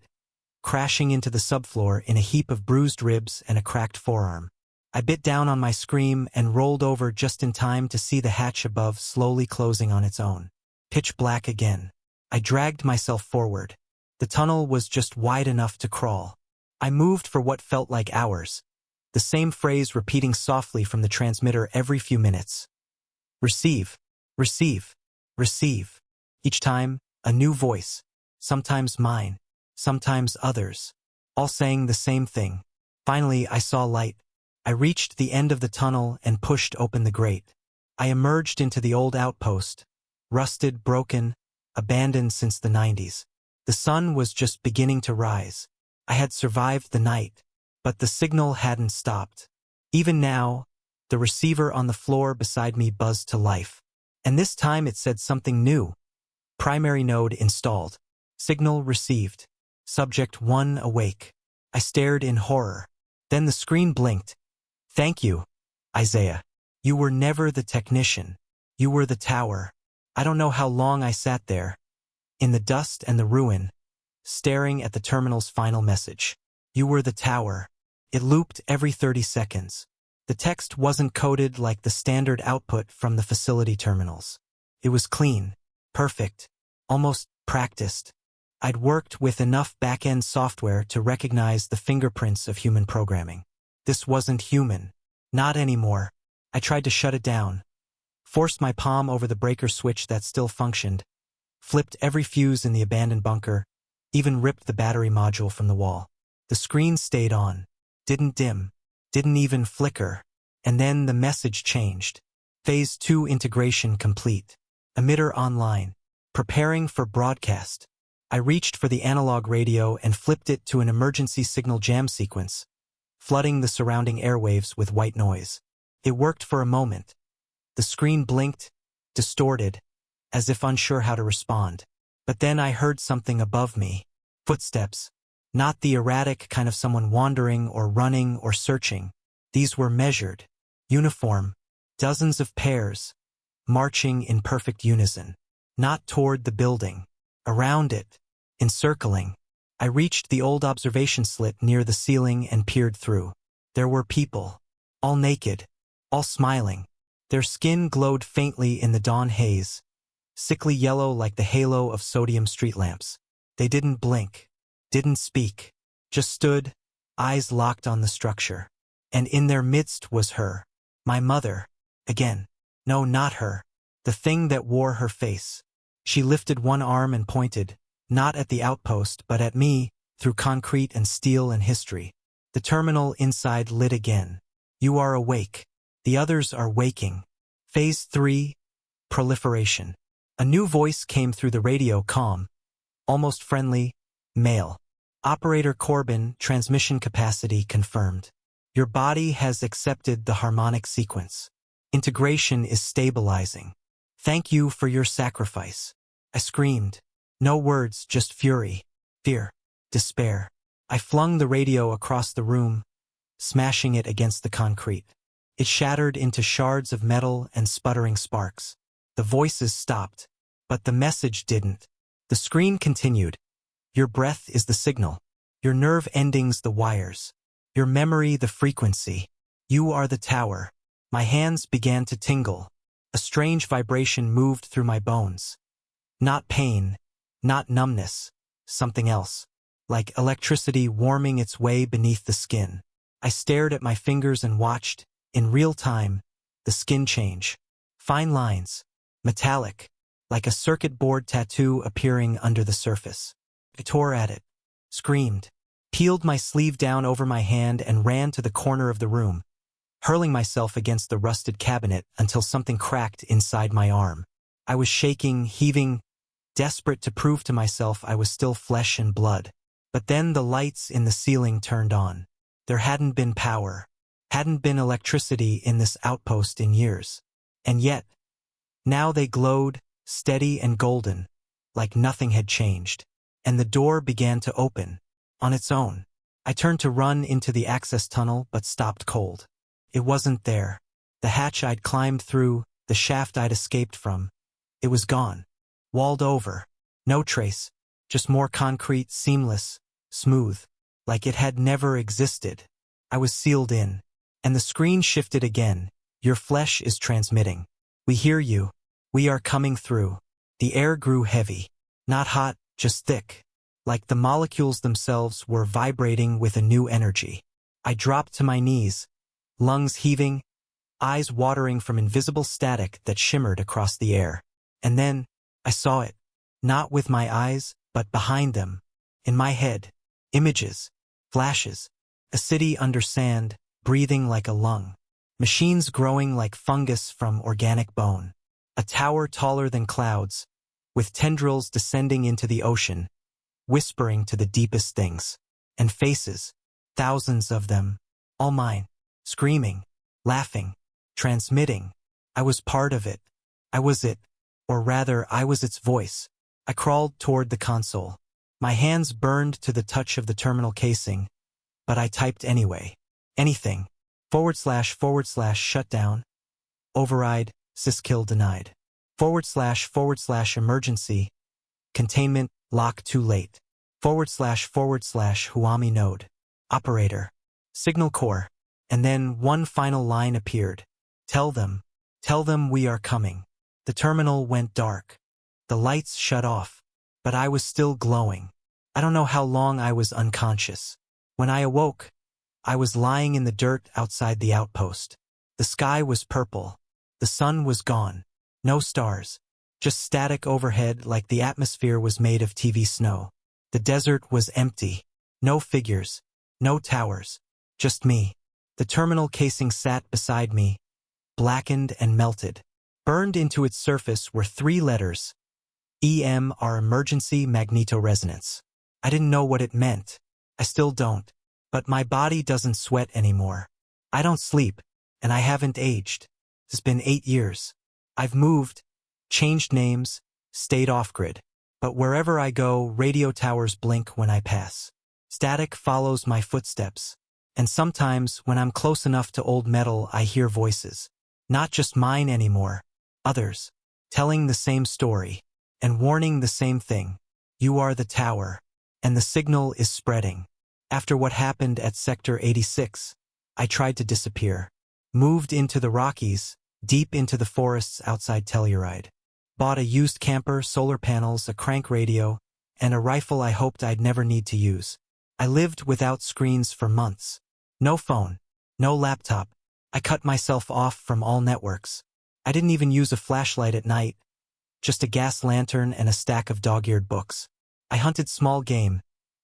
crashing into the subfloor in a heap of bruised ribs and a cracked forearm. I bit down on my scream and rolled over just in time to see the hatch above slowly closing on its own. Pitch black again. I dragged myself forward. The tunnel was just wide enough to crawl. I moved for what felt like hours, the same phrase repeating softly from the transmitter every few minutes. Receive, receive, receive. Each time, a new voice, sometimes mine, sometimes others, all saying the same thing. Finally, I saw light. I reached the end of the tunnel and pushed open the grate. I emerged into the old outpost, rusted, broken, abandoned since the 90s. The sun was just beginning to rise. I had survived the night, but the signal hadn't stopped. Even now, the receiver on the floor beside me buzzed to life. And this time it said something new. Primary node installed. Signal received. Subject 1 awake. I stared in horror. Then the screen blinked. Thank you, Isaiah. You were never the technician. You were the tower. I don't know how long I sat there, in the dust and the ruin, staring at the terminal's final message. You were the tower. It looped every 30 seconds. The text wasn't coded like the standard output from the facility terminals. It was clean, perfect, almost practiced. I'd worked with enough back-end software to recognize the fingerprints of human programming. This wasn't human. Not anymore. I tried to shut it down, forced my palm over the breaker switch that still functioned, flipped every fuse in the abandoned bunker, even ripped the battery module from the wall. The screen stayed on, didn't dim, didn't even flicker. And then the message changed. Phase 2 integration complete. Emitter online. Preparing for broadcast. I reached for the analog radio and flipped it to an emergency signal jam sequence, flooding the surrounding airwaves with white noise. It worked for a moment. The screen blinked, distorted, as if unsure how to respond. But then I heard something above me. Footsteps. Not the erratic kind of someone wandering or running or searching. These were measured, uniform, dozens of pairs, marching in perfect unison. Not toward the building, around it, encircling. I reached the old observation slit near the ceiling and peered through. There were people, all naked, all smiling. Their skin glowed faintly in the dawn haze, sickly yellow like the halo of sodium street lamps. They didn't blink, didn't speak, just stood, eyes locked on the structure. And in their midst was her, my mother, again. No, not her, the thing that wore her face. She lifted one arm and pointed, not at the outpost, but at me, through concrete and steel and history. The terminal inside lit again. You are awake. The others are waking. Phase 3, proliferation. A new voice came through the radio, calm, almost friendly, male. Operator Corbin, transmission capacity confirmed. Your body has accepted the harmonic sequence. Integration is stabilizing. Thank you for your sacrifice. I screamed. No words, just fury, fear, despair. I flung the radio across the room, smashing it against the concrete. It shattered into shards of metal and sputtering sparks. The voices stopped, but the message didn't. The screen continued. Your breath is the signal. Your nerve endings the wires. Your memory the frequency. You are the tower. My hands began to tingle. A strange vibration moved through my bones. Not pain, not numbness, something else. Like electricity warming its way beneath the skin. I stared at my fingers and watched, in real time, the skin change. Fine lines. Metallic. Like a circuit board tattoo appearing under the surface. I tore at it. Screamed. Peeled my sleeve down over my hand and ran to the corner of the room, hurling myself against the rusted cabinet until something cracked inside my arm. I was shaking, heaving, desperate to prove to myself I was still flesh and blood. But then the lights in the ceiling turned on. There hadn't been power, hadn't been electricity in this outpost in years. And yet, now they glowed, steady and golden, like nothing had changed. And the door began to open, on its own. I turned to run into the access tunnel but stopped cold. It wasn't there. The hatch I'd climbed through, the shaft I'd escaped from. It was gone. Walled over. No trace. Just more concrete, seamless, smooth. Like it had never existed. I was sealed in. And the screen shifted again. Your flesh is transmitting. We hear you. We are coming through. The air grew heavy. Not hot, just thick. Like the molecules themselves were vibrating with a new energy. I dropped to my knees, lungs heaving, eyes watering from invisible static that shimmered across the air. And then, I saw it. Not with my eyes, but behind them. In my head. Images. Flashes. A city under sand, breathing like a lung. Machines growing like fungus from organic bone. A tower taller than clouds, with tendrils descending into the ocean, whispering to the deepest things. And faces. Thousands of them. All mine. Screaming. Laughing. Transmitting. I was part of it. I was it. Or rather, I was its voice. I crawled toward the console. My hands burned to the touch of the terminal casing, but I typed anyway. Anything. // shutdown. Override, syskill denied. / emergency. Containment, lock too late. / Huami node. Operator. Signal core. And then one final line appeared. Tell them we are coming. The terminal went dark. The lights shut off. But I was still glowing. I don't know how long I was unconscious. When I awoke, I was lying in the dirt outside the outpost. The sky was purple. The sun was gone. No stars. Just static overhead like the atmosphere was made of TV snow. The desert was empty. No figures. No towers. Just me. The terminal casing sat beside me, blackened and melted. Burned into its surface were 3 letters. EMR, emergency magnetoresonance. I didn't know what it meant. I still don't. But my body doesn't sweat anymore. I don't sleep, and I haven't aged. It's been 8 years. I've moved, changed names, stayed off-grid. But wherever I go, radio towers blink when I pass. Static follows my footsteps. And sometimes, when I'm close enough to old metal, I hear voices. Not just mine anymore. Others. Telling the same story. And warning the same thing. You are the tower. And the signal is spreading. After what happened at Sector 86, I tried to disappear. Moved into the Rockies, deep into the forests outside Telluride. Bought a used camper, solar panels, a crank radio, and a rifle I hoped I'd never need to use. I lived without screens for months. No phone. No laptop. I cut myself off from all networks. I didn't even use a flashlight at night. Just a gas lantern and a stack of dog-eared books. I hunted small game,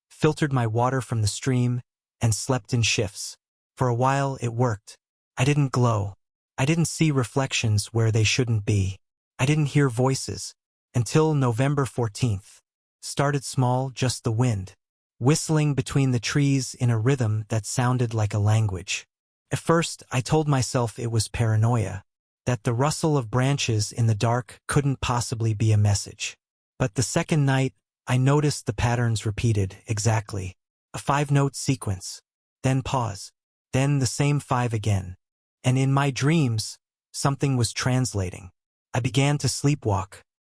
filtered my water from the stream, and slept in shifts. For a while, it worked. I didn't glow. I didn't see reflections where they shouldn't be. I didn't hear voices. Until November 14th. Started small, just the wind. Whistling between the trees in a rhythm that sounded like a language. At first, I told myself it was paranoia. That the rustle of branches in the dark couldn't possibly be a message. But the second night, I noticed the patterns repeated, exactly. A 5-note sequence. Then pause. Then the same 5 again. And in my dreams, something was translating. I began to sleepwalk.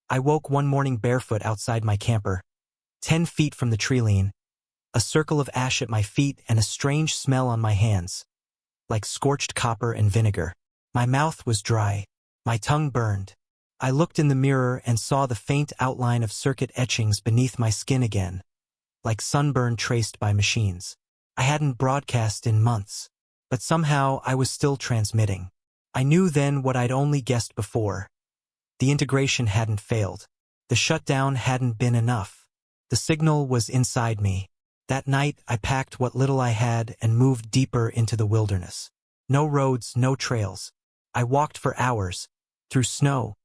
I woke one morning barefoot outside my camper, 10 feet from the tree line, a circle of ash at my feet and a strange smell on my hands, like scorched copper and vinegar. My mouth was dry. My tongue burned. I looked in the mirror and saw the faint outline of circuit etchings beneath my skin again, like sunburn traced by machines. I hadn't broadcast in months, but somehow I was still transmitting. I knew then what I'd only guessed before. The integration hadn't failed. The shutdown hadn't been enough. The signal was inside me. That night, I packed what little I had and moved deeper into the wilderness. No roads, no trails. I walked for hours, through snow,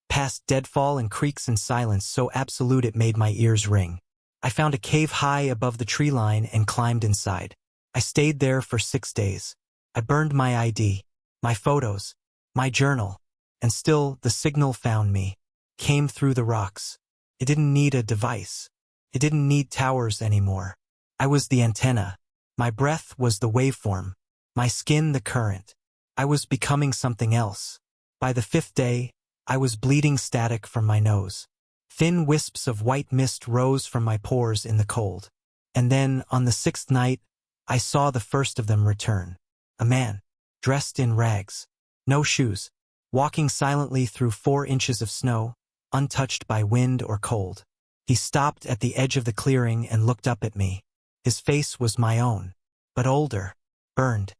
past deadfall and creeks in silence so absolute it made my ears ring. I found a cave high above the tree line and climbed inside. I stayed there for 6 days. I burned my ID, my photos, my journal, and still the signal found me, came through the rocks. It didn't need a device. It didn't need towers anymore. I was the antenna. My breath was the waveform. My skin the current. I was becoming something else. By the 5th day, I was bleeding static from my nose. Thin wisps of white mist rose from my pores in the cold. And then, on the 6th night, I saw the first of them return. A man, dressed in rags, no shoes, walking silently through 4 inches of snow, untouched by wind or cold. He stopped at the edge of the clearing and looked up at me. His face was my own, but older, burned.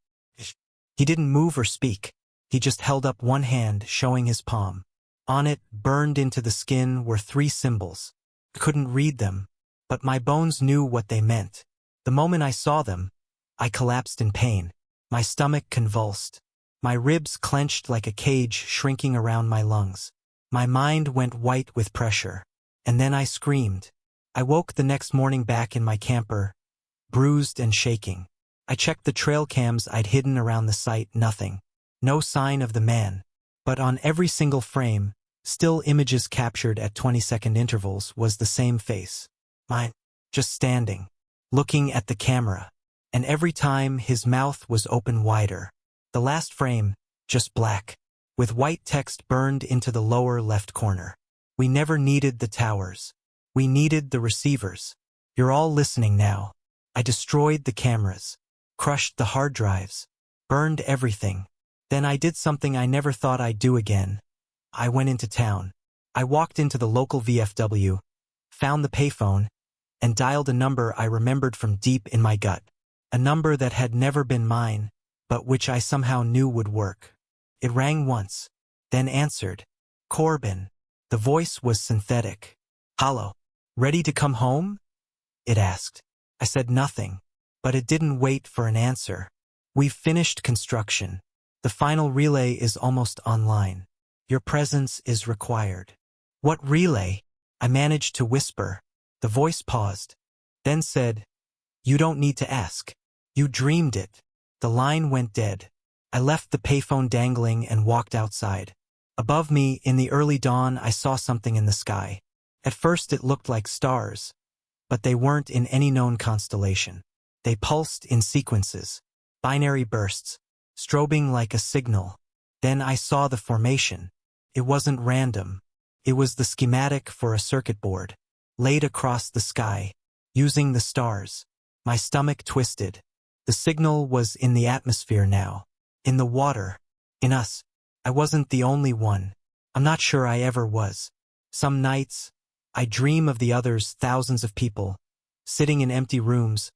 He didn't move or speak. He just held up one hand, showing his palm. On it, burned into the skin, were 3 symbols. I couldn't read them, but my bones knew what they meant. The moment I saw them, I collapsed in pain. My stomach convulsed. My ribs clenched like a cage shrinking around my lungs. My mind went white with pressure. And then I screamed. I woke the next morning back in my camper, bruised and shaking. I checked the trail cams I'd hidden around the site, nothing. No sign of the man. But on every single frame, still images captured at 20-second intervals, was the same face. Mine, just standing, looking at the camera. And every time his mouth was open wider. The last frame, just black, with white text burned into the lower left corner. We never needed the towers. We needed the receivers. You're all listening now. I destroyed the cameras, crushed the hard drives, burned everything. Then I did something I never thought I'd do again. I went into town. I walked into the local VFW, found the payphone, and dialed a number I remembered from deep in my gut. A number that had never been mine, but which I somehow knew would work. It rang once, then answered. Corbin. The voice was synthetic. Hollow. Ready to come home? It asked. I said nothing, but it didn't wait for an answer. We've finished construction. The final relay is almost online. Your presence is required. What relay? I managed to whisper. The voice paused, then said, You don't need to ask. You dreamed it. The line went dead. I left the payphone dangling and walked outside. Above me, in the early dawn, I saw something in the sky. At first it looked like stars, but they weren't in any known constellation. They pulsed in sequences, binary bursts, strobing like a signal. Then I saw the formation. It wasn't random. It was the schematic for a circuit board, laid across the sky, using the stars. My stomach twisted. The signal was in the atmosphere now, in the water, in us. I wasn't the only one. I'm not sure I ever was. Some nights, I dream of the others, thousands of people, sitting in empty rooms,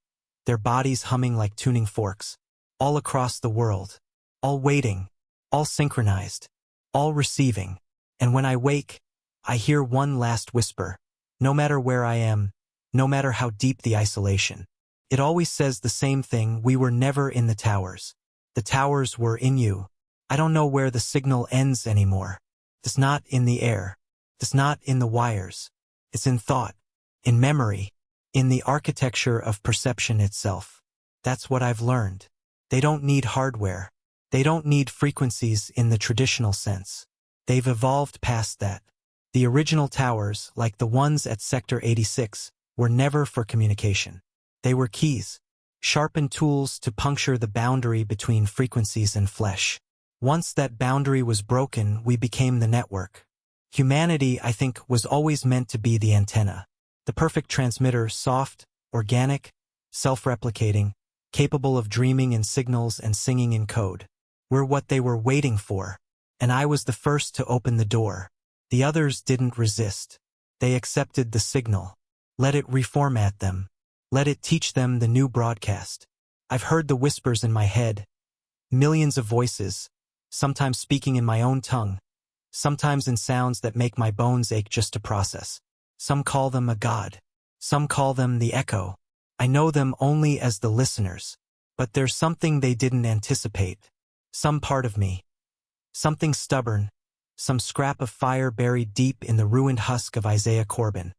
their bodies humming like tuning forks, all across the world, all waiting, all synchronized, all receiving. And when I wake, I hear one last whisper. No matter where I am, no matter how deep the isolation. It always says the same thing. We were never in the towers. The towers were in you. I don't know where the signal ends anymore. It's not in the air. It's not in the wires. It's in thought, in memory, in the architecture of perception itself. That's what I've learned. They don't need hardware. They don't need frequencies in the traditional sense. They've evolved past that. The original towers, like the ones at Sector 86, were never for communication. They were keys, sharpened tools to puncture the boundary between frequencies and flesh. Once that boundary was broken, we became the network. Humanity, I think, was always meant to be the antenna. The perfect transmitter, soft, organic, self-replicating, capable of dreaming in signals and singing in code. We're what they were waiting for, and I was the first to open the door. The others didn't resist. They accepted the signal. Let it reformat them. Let it teach them the new broadcast. I've heard the whispers in my head, millions of voices, sometimes speaking in my own tongue, sometimes in sounds that make my bones ache just to process. Some call them a god. Some call them the echo. I know them only as the listeners, but there's something they didn't anticipate. Some part of me. Something stubborn, some scrap of fire buried deep in the ruined husk of Isaiah Corbin.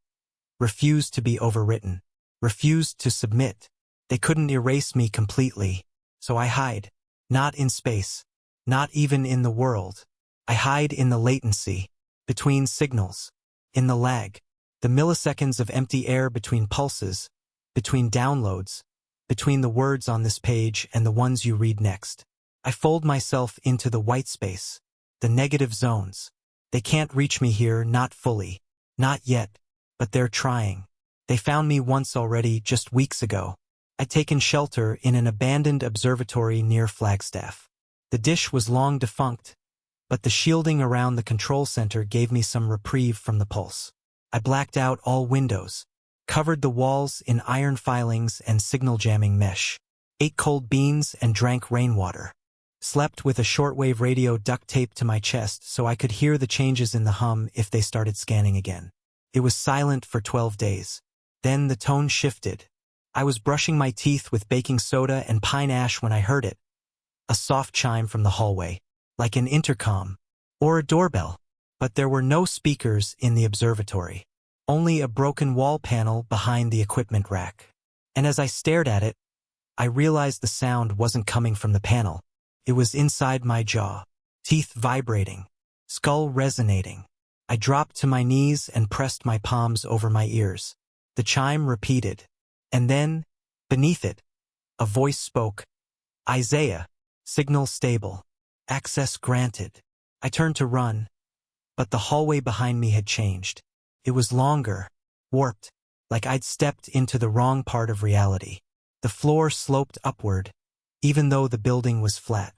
Refused to be overwritten. Refused to submit. They couldn't erase me completely, so I hide. Not in space. Not even in the world. I hide in the latency. Between signals. In the lag. The milliseconds of empty air between pulses. Between downloads. Between the words on this page and the ones you read next. I fold myself into the white space. The negative zones. They can't reach me here, not fully. Not yet. But they're trying. They found me once already, just weeks ago. I'd taken shelter in an abandoned observatory near Flagstaff. The dish was long defunct, but the shielding around the control center gave me some reprieve from the pulse. I blacked out all windows, covered the walls in iron filings and signal jamming mesh, ate cold beans and drank rainwater, slept with a shortwave radio duct taped to my chest so I could hear the changes in the hum if they started scanning again. It was silent for 12 days. Then the tone shifted. I was brushing my teeth with baking soda and pine ash when I heard it. A soft chime from the hallway, like an intercom or a doorbell. But there were no speakers in the observatory, only a broken wall panel behind the equipment rack. And as I stared at it, I realized the sound wasn't coming from the panel. It was inside my jaw, teeth vibrating, skull resonating. I dropped to my knees and pressed my palms over my ears. The chime repeated. And then, beneath it, a voice spoke. Isaiah, signal stable. Access granted. I turned to run, but the hallway behind me had changed. It was longer, warped, like I'd stepped into the wrong part of reality. The floor sloped upward, even though the building was flat.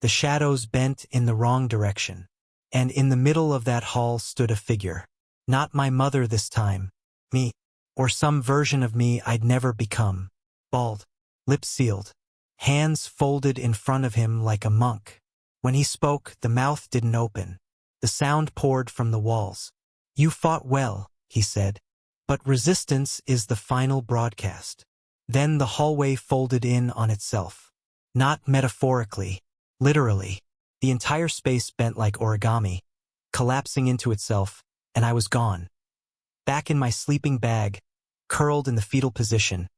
The shadows bent in the wrong direction. And in the middle of that hall stood a figure. Not my mother this time. Me. Or some version of me I'd never become. Bald. Lips sealed. Hands folded in front of him like a monk. When he spoke, the mouth didn't open. The sound poured from the walls. You fought well, he said. But resistance is the final broadcast. Then the hallway folded in on itself. Not metaphorically. Literally. The entire space bent like origami, collapsing into itself, and I was gone. Back in my sleeping bag, curled in the fetal position,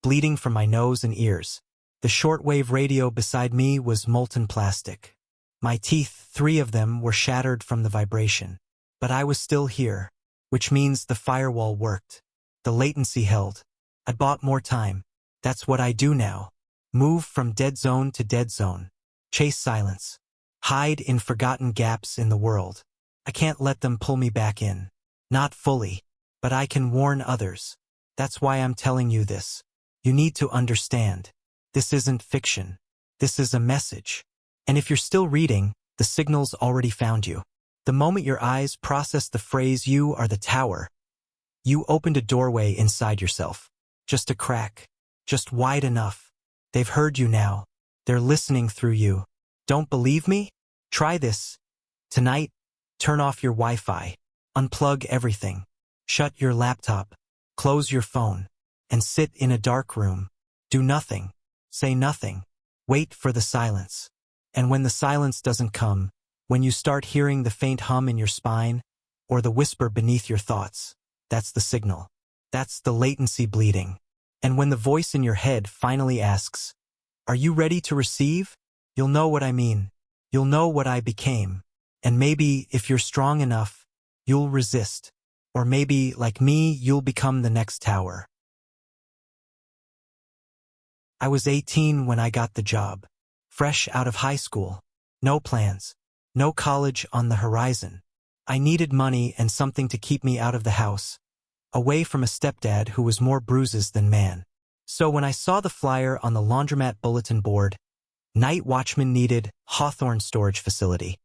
bleeding from my nose and ears. The shortwave radio beside me was molten plastic. My teeth, 3 of them, were shattered from the vibration. But I was still here, which means the firewall worked. The latency held. I bought more time. That's what I do now. Move from dead zone to dead zone. Chase silence. Hide in forgotten gaps in the world. I can't let them pull me back in. Not fully. But I can warn others. That's why I'm telling you this. You need to understand. This isn't fiction. This is a message. And if you're still reading, the signal's already found you. The moment your eyes process the phrase "you are the tower," you opened a doorway inside yourself. Just a crack. Just wide enough. They've heard you now. They're listening through you. Don't believe me? Try this. Tonight, turn off your Wi-Fi. Unplug everything. Shut your laptop. Close your phone. And sit in a dark room. Do nothing. Say nothing. Wait for the silence. And when the silence doesn't come, when you start hearing the faint hum in your spine, or the whisper beneath your thoughts, that's the signal. That's the latency bleeding. And when the voice in your head finally asks, "Are you ready to receive?" You'll know what I mean. You'll know what I became. And maybe, if you're strong enough, you'll resist. Or maybe, like me, you'll become the next tower. I was 18 when I got the job. Fresh out of high school. No plans. No college on the horizon. I needed money and something to keep me out of the house. Away from a stepdad who was more bruises than man. So when I saw the flyer on the laundromat bulletin board, night watchman needed Hawthorne storage facility,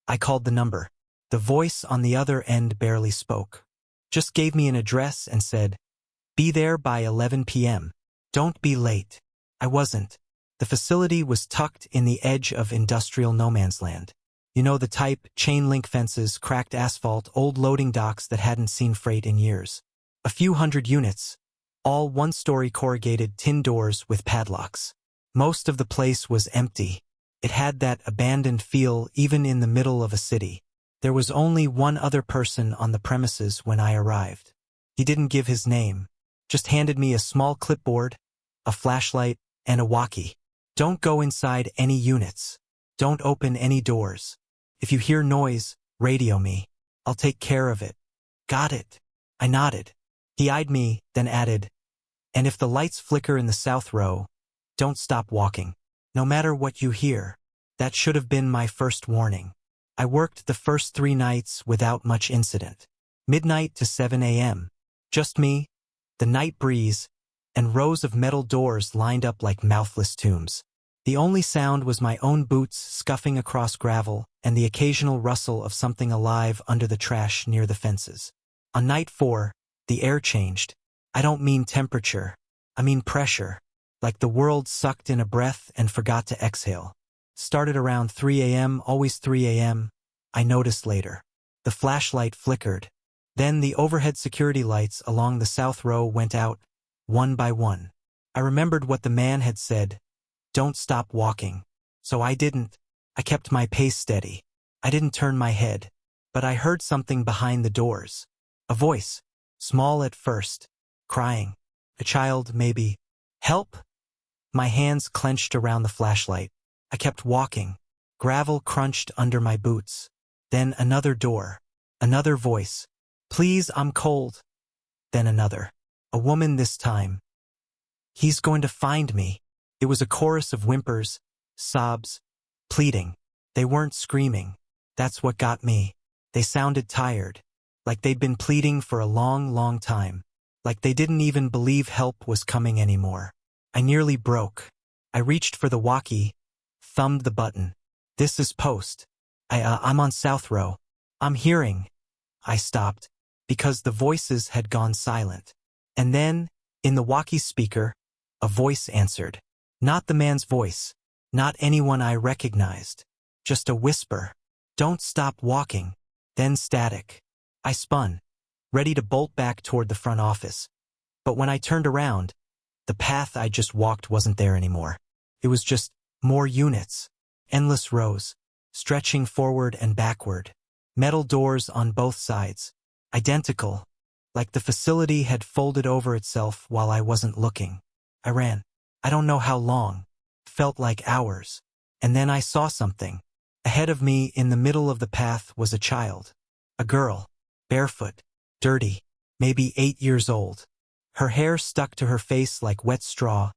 I called the number. The voice on the other end barely spoke. Just gave me an address and said, "Be there by 11 p.m. Don't be late." I wasn't. The facility was tucked in the edge of industrial no man's land. You know the type, chain link fences, cracked asphalt, old loading docks that hadn't seen freight in years. A few hundred units, all one-story corrugated tin doors with padlocks. Most of the place was empty. It had that abandoned feel even in the middle of a city. There was only one other person on the premises when I arrived. He didn't give his name, just handed me a small clipboard, a flashlight, and a walkie. "Don't go inside any units. Don't open any doors. If you hear noise, radio me. I'll take care of it." "Got it." I nodded. He eyed me, then added, "And if the lights flicker in the south row, don't stop walking. No matter what you hear." That should have been my first warning. I worked the first 3 nights without much incident. Midnight to 7 a.m. Just me, the night breeze, and rows of metal doors lined up like mouthless tombs. The only sound was my own boots scuffing across gravel and the occasional rustle of something alive under the trash near the fences. On night 4, the air changed. I don't mean temperature. I mean pressure. Like the world sucked in a breath and forgot to exhale. Started around 3 a.m., always 3 a.m., I noticed later. The flashlight flickered. Then the overhead security lights along the south row went out, one by one. I remembered what the man had said, "Don't stop walking." So I didn't. I kept my pace steady. I didn't turn my head. But I heard something behind the doors. A voice, small at first, crying. A child, maybe. "Help!" My hands clenched around the flashlight. I kept walking. Gravel crunched under my boots. Then another door. Another voice. "Please, I'm cold." Then another. A woman this time. "He's going to find me." It was a chorus of whimpers, sobs, pleading. They weren't screaming. That's what got me. They sounded tired. Like they'd been pleading for a long, long time. Like they didn't even believe help was coming anymore. I nearly broke. I reached for the walkie, thumbed the button. "This is Post. I'm on South Row. I'm hearing." I stopped, because the voices had gone silent. And then, in the walkie speaker, a voice answered. Not the man's voice. Not anyone I recognized. Just a whisper. "Don't stop walking." Then static. I spun, ready to bolt back toward the front office. But when I turned around, the path I just walked wasn't there anymore. It was just more units. Endless rows, stretching forward and backward. Metal doors on both sides. Identical. Like the facility had folded over itself while I wasn't looking. I ran. I don't know how long. Felt like hours. And then I saw something. Ahead of me, in the middle of the path, was a child. A girl. Barefoot. Dirty. Maybe 8 years old. Her hair stuck to her face like wet straw,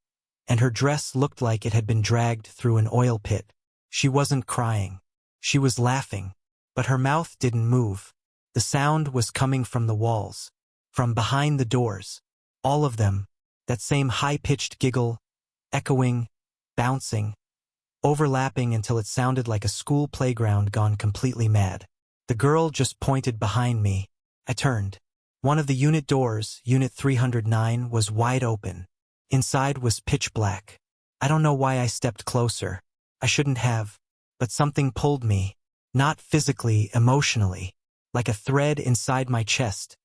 and her dress looked like it had been dragged through an oil pit. She wasn't crying. She was laughing. But her mouth didn't move. The sound was coming from the walls. From behind the doors. All of them. That same high-pitched giggle. Echoing. Bouncing. Overlapping until it sounded like a school playground gone completely mad. The girl just pointed behind me. I turned. One of the unit doors, Unit 309, was wide open. Inside was pitch black. I don't know why I stepped closer. I shouldn't have. But something pulled me. Not physically, emotionally. Like a thread inside my chest.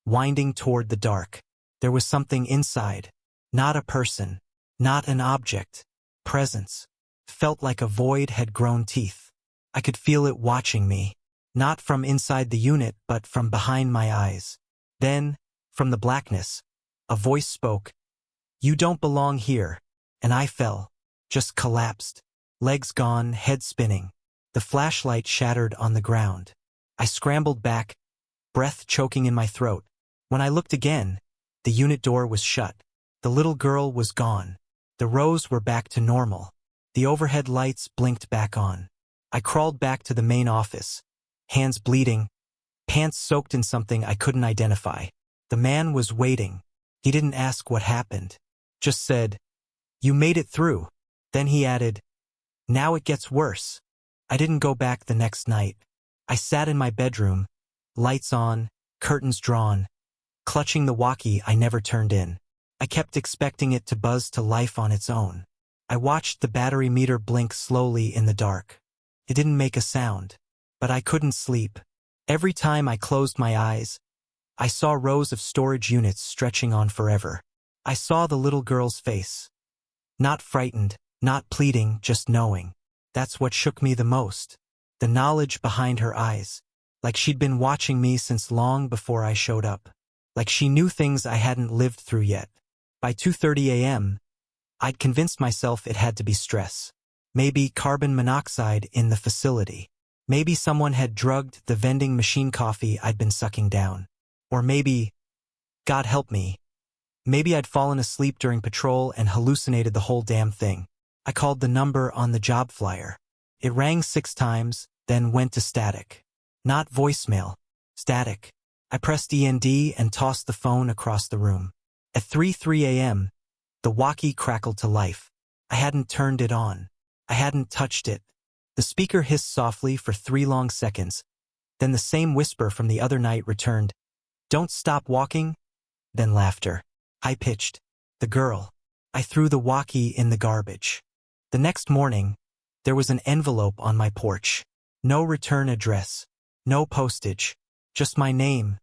Winding toward the dark. There was something inside. Not a person. Not an object. Presence. Felt like a void had grown teeth. I could feel it watching me. Not from inside the unit, but from behind my eyes. Then, from the blackness, a voice spoke. "You don't belong here." And I fell. Just collapsed. Legs gone, head spinning. The flashlight shattered on the ground. I scrambled back, breath choking in my throat. When I looked again, the unit door was shut. The little girl was gone. The rows were back to normal. The overhead lights blinked back on. I crawled back to the main office, hands bleeding, pants soaked in something I couldn't identify. The man was waiting. He didn't ask what happened. just said, "You made it through." Then he added, "Now it gets worse." I didn't go back the next night. I sat in my bedroom, lights on, curtains drawn, clutching the walkie I never turned in. I kept expecting it to buzz to life on its own. I watched the battery meter blink slowly in the dark. It didn't make a sound, but I couldn't sleep. Every time I closed my eyes, I saw rows of storage units stretching on forever. I saw the little girl's face. Not frightened, not pleading, just knowing. That's what shook me the most. The knowledge behind her eyes. Like she'd been watching me since long before I showed up. Like she knew things I hadn't lived through yet. By 2:30 a.m., I'd convinced myself it had to be stress. Maybe carbon monoxide in the facility. Maybe someone had drugged the vending machine coffee I'd been sucking down. Or maybe, God help me, maybe I'd fallen asleep during patrol and hallucinated the whole damn thing. I called the number on the job flyer. It rang 6 times, then went to static. Not voicemail, static. I pressed END and tossed the phone across the room. At 3:03 a.m., the walkie crackled to life. I hadn't turned it on. I hadn't touched it. The speaker hissed softly for 3 long seconds. Then the same whisper from the other night returned. "Don't stop walking." Then laughter. High-pitched. The girl. I threw the walkie in the garbage. The next morning, there was an envelope on my porch. No return address. No postage. Just my name,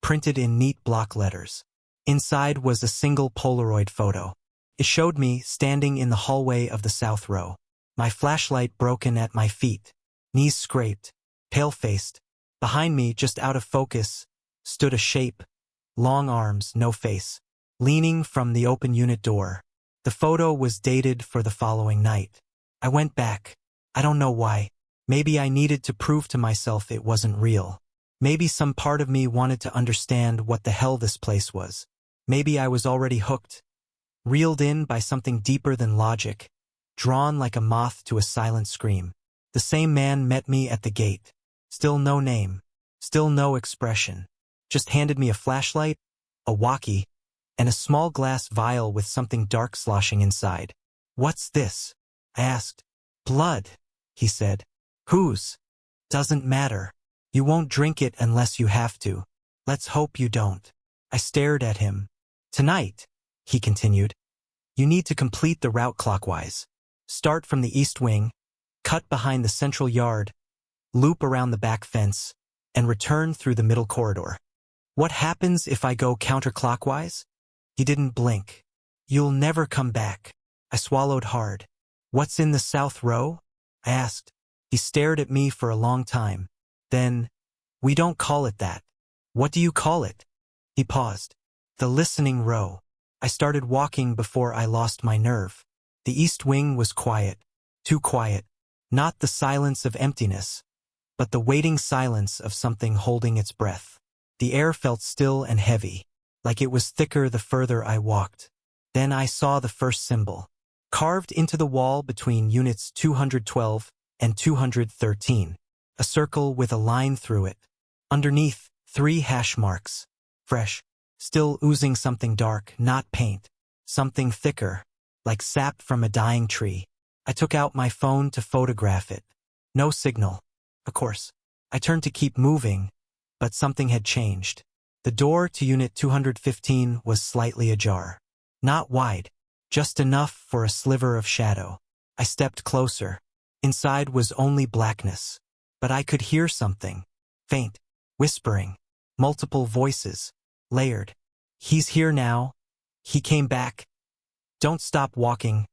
printed in neat block letters. Inside was a single Polaroid photo. It showed me standing in the hallway of the South Row. My flashlight broken at my feet. Knees scraped. Pale-faced. Behind me, just out of focus, stood a shape. Long arms, no face. Leaning from the open unit door. The photo was dated for the following night. I went back. I don't know why. Maybe I needed to prove to myself it wasn't real. Maybe some part of me wanted to understand what the hell this place was. Maybe I was already hooked. Reeled in by something deeper than logic. Drawn like a moth to a silent scream. The same man met me at the gate. Still no name. Still no expression. Just handed me a flashlight, a walkie, and a small glass vial with something dark sloshing inside. "What's this?" I asked. "Blood," he said. "Whose?" "Doesn't matter. You won't drink it unless you have to. Let's hope you don't." I stared at him. "Tonight," he continued, "you need to complete the route clockwise. Start from the east wing, cut behind the central yard, loop around the back fence, and return through the middle corridor." "What happens if I go counterclockwise?" He didn't blink. "You'll never come back." I swallowed hard. "What's in the South Row?" I asked. He stared at me for a long time. Then, "We don't call it that." "What do you call it?" He paused. "The listening row." I started walking before I lost my nerve. The east wing was quiet. Too quiet. Not the silence of emptiness, but the waiting silence of something holding its breath. The air felt still and heavy, like it was thicker the further I walked. Then I saw the first symbol. Carved into the wall between units 212 and 213. A circle with a line through it. Underneath, 3 hash marks. Fresh. Still oozing something dark, not paint. Something thicker, like sap from a dying tree. I took out my phone to photograph it. No signal. Of course. I turned to keep moving, but something had changed. The door to Unit 215 was slightly ajar. Not wide, just enough for a sliver of shadow. I stepped closer. Inside was only blackness. But I could hear something. Faint. Whispering. Multiple voices. Layered. "He's here now. He came back. Don't stop walking."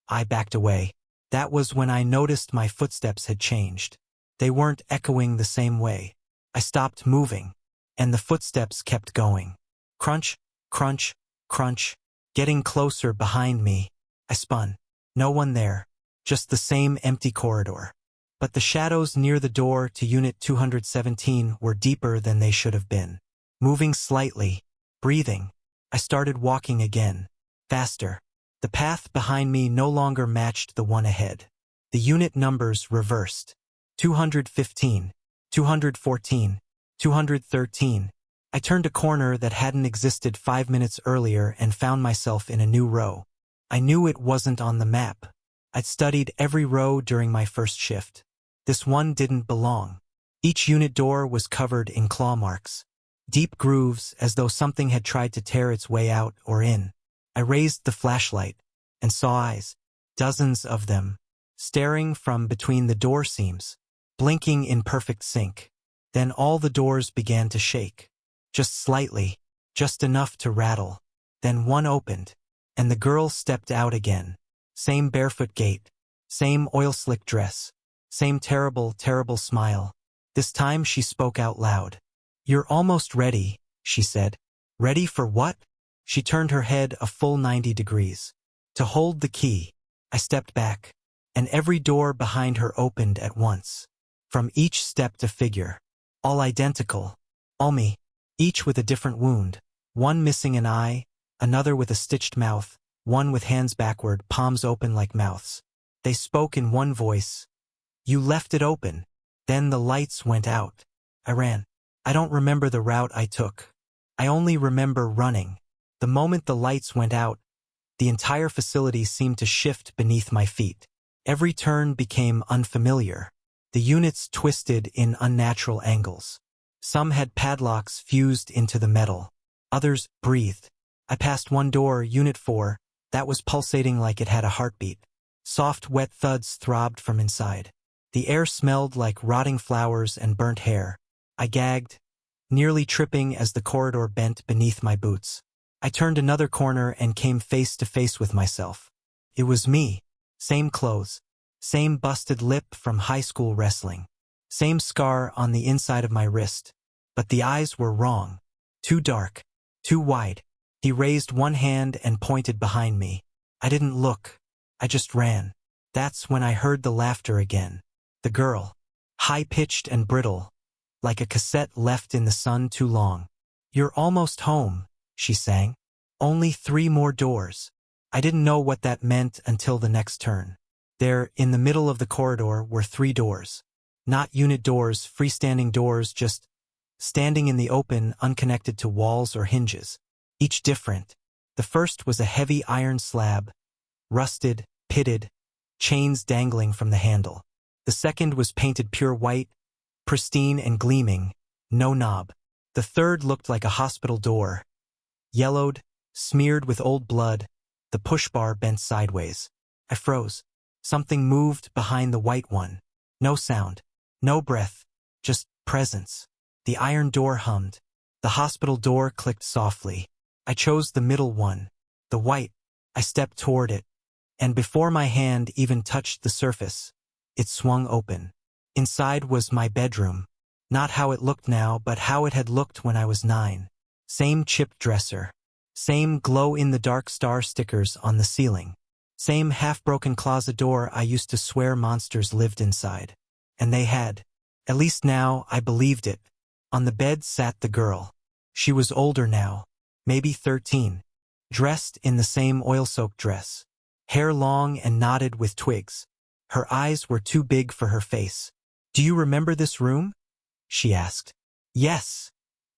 I backed away. That was when I noticed my footsteps had changed. They weren't echoing the same way. I stopped moving, and the footsteps kept going. Crunch, crunch, crunch, getting closer behind me. I spun. No one there. Just the same empty corridor. But the shadows near the door to Unit 217 were deeper than they should have been. Moving slightly, breathing, I started walking again. Faster. The path behind me no longer matched the one ahead. The unit numbers reversed. 215, 214, 213. I turned a corner that hadn't existed 5 minutes earlier and found myself in a new row. I knew it wasn't on the map. I'd studied every row during my first shift. This one didn't belong. Each unit door was covered in claw marks. Deep grooves as though something had tried to tear its way out or in. I raised the flashlight and saw eyes, dozens of them, staring from between the door seams, blinking in perfect sync. Then all the doors began to shake. Just slightly, just enough to rattle. Then one opened, and the girl stepped out again. Same barefoot gait, same oil-slick dress, same terrible, terrible smile. This time she spoke out loud. "You're almost ready," she said. "Ready for what?" She turned her head a full 90 degrees. To hold the key. I stepped back, and every door behind her opened at once. From each stepped a figure. All identical. All me. Each with a different wound. One missing an eye, another with a stitched mouth, one with hands backward, palms open like mouths. They spoke in one voice. "You left it open." Then the lights went out. I ran. I don't remember the route I took. I only remember running. The moment the lights went out, the entire facility seemed to shift beneath my feet. Every turn became unfamiliar. The units twisted in unnatural angles. Some had padlocks fused into the metal. Others breathed. I passed one door, Unit 4, that was pulsating like it had a heartbeat. Soft, wet thuds throbbed from inside. The air smelled like rotting flowers and burnt hair. I gagged, nearly tripping as the corridor bent beneath my boots. I turned another corner and came face to face with myself. It was me. Same clothes. Same busted lip from high school wrestling. Same scar on the inside of my wrist. But the eyes were wrong. Too dark. Too wide. He raised one hand and pointed behind me. I didn't look. I just ran. That's when I heard the laughter again. The girl. High-pitched and brittle. Like a cassette left in the sun too long. "You're almost home," she sang. "Only 3 more doors." I didn't know what that meant until the next turn. There, in the middle of the corridor, were 3 doors. Not unit doors, freestanding doors, just standing in the open, unconnected to walls or hinges. Each different. The first was a heavy iron slab, rusted, pitted, chains dangling from the handle. The second was painted pure white, pristine and gleaming, no knob. The third looked like a hospital door. Yellowed, smeared with old blood, the push bar bent sideways. I froze. Something moved behind the white one. No sound. No breath. Just presence. The iron door hummed. The hospital door clicked softly. I chose the middle one. The white. I stepped toward it. And before my hand even touched the surface, it swung open. Inside was my bedroom. Not how it looked now, but how it had looked when I was 9. Same chipped dresser. Same glow-in-the-dark star stickers on the ceiling. Same half-broken closet door I used to swear monsters lived inside. And they had. At least now I believed it. On the bed sat the girl. She was older now. Maybe 13. Dressed in the same oil-soaked dress. Hair long and knotted with twigs. Her eyes were too big for her face. "Do you remember this room?" she asked. "Yes,"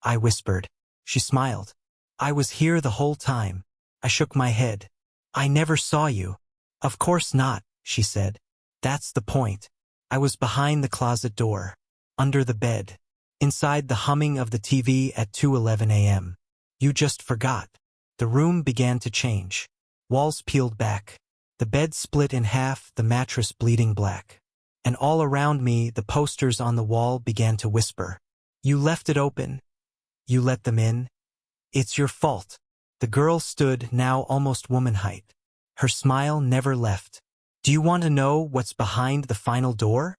I whispered. She smiled. "I was here the whole time." I shook my head. "I never saw you." "Of course not," she said. "That's the point. I was behind the closet door. Under the bed. Inside the humming of the TV at 2:11 a.m. You just forgot." The room began to change. Walls peeled back. The bed split in half, the mattress bleeding black. And all around me, the posters on the wall began to whisper. "You left it open. You let them in. It's your fault." The girl stood, now almost woman height. Her smile never left. "Do you want to know what's behind the final door?"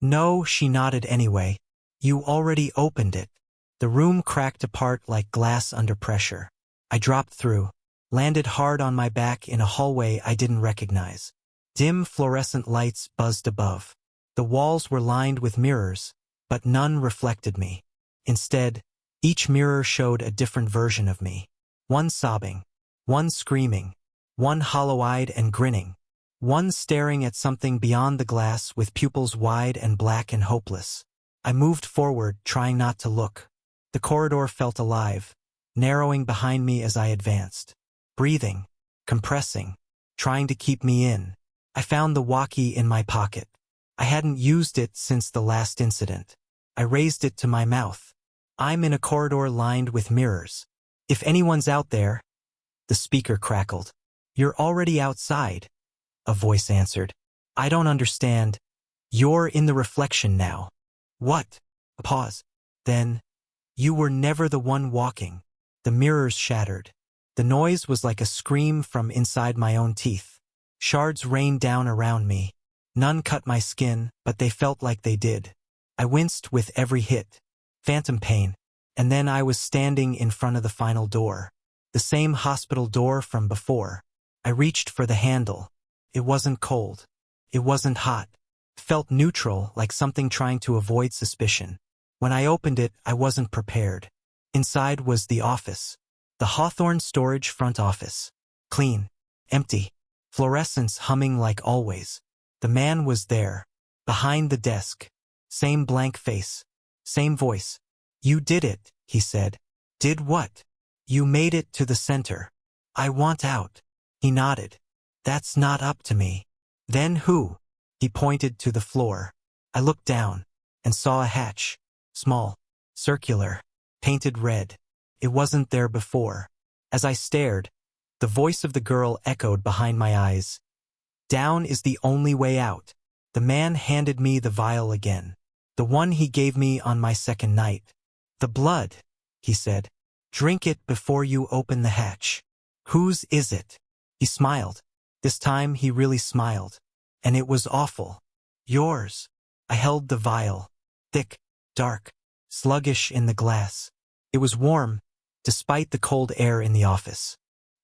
"No," she nodded anyway. "You already opened it." The room cracked apart like glass under pressure. I dropped through, landed hard on my back in a hallway I didn't recognize. Dim fluorescent lights buzzed above. The walls were lined with mirrors, but none reflected me. Instead, each mirror showed a different version of me. One sobbing, one screaming, one hollow-eyed and grinning, one staring at something beyond the glass with pupils wide and black and hopeless. I moved forward, trying not to look. The corridor felt alive, narrowing behind me as I advanced. Breathing, compressing, trying to keep me in. I found the walkie in my pocket. I hadn't used it since the last incident. I raised it to my mouth. I'm in a corridor lined with mirrors. If anyone's out there, the speaker crackled. You're already outside, a voice answered. I don't understand. You're in the reflection now. What? A pause. Then, you were never the one walking. The mirrors shattered. The noise was like a scream from inside my own teeth. Shards rained down around me. None cut my skin, but they felt like they did. I winced with every hit. Phantom pain. And then I was standing in front of the final door. The same hospital door from before. I reached for the handle. It wasn't cold. It wasn't hot. It felt neutral, like something trying to avoid suspicion. When I opened it, I wasn't prepared. Inside was the office. The Hawthorne Storage front office. Clean. Empty. Fluorescence humming like always. The man was there. Behind the desk. Same blank face. Same voice. You did it, he said. Did what? You made it to the center. I want out. He nodded. That's not up to me. Then who? He pointed to the floor. I looked down and saw a hatch. Small. Circular. Painted red. It wasn't there before. As I stared, the voice of the girl echoed behind my eyes. Down is the only way out. The man handed me the vial again. The one he gave me on my second night. The blood, he said. Drink it before you open the hatch. Whose is it? He smiled. This time he really smiled. And it was awful. Yours. I held the vial. Thick, dark, sluggish in the glass. It was warm, despite the cold air in the office.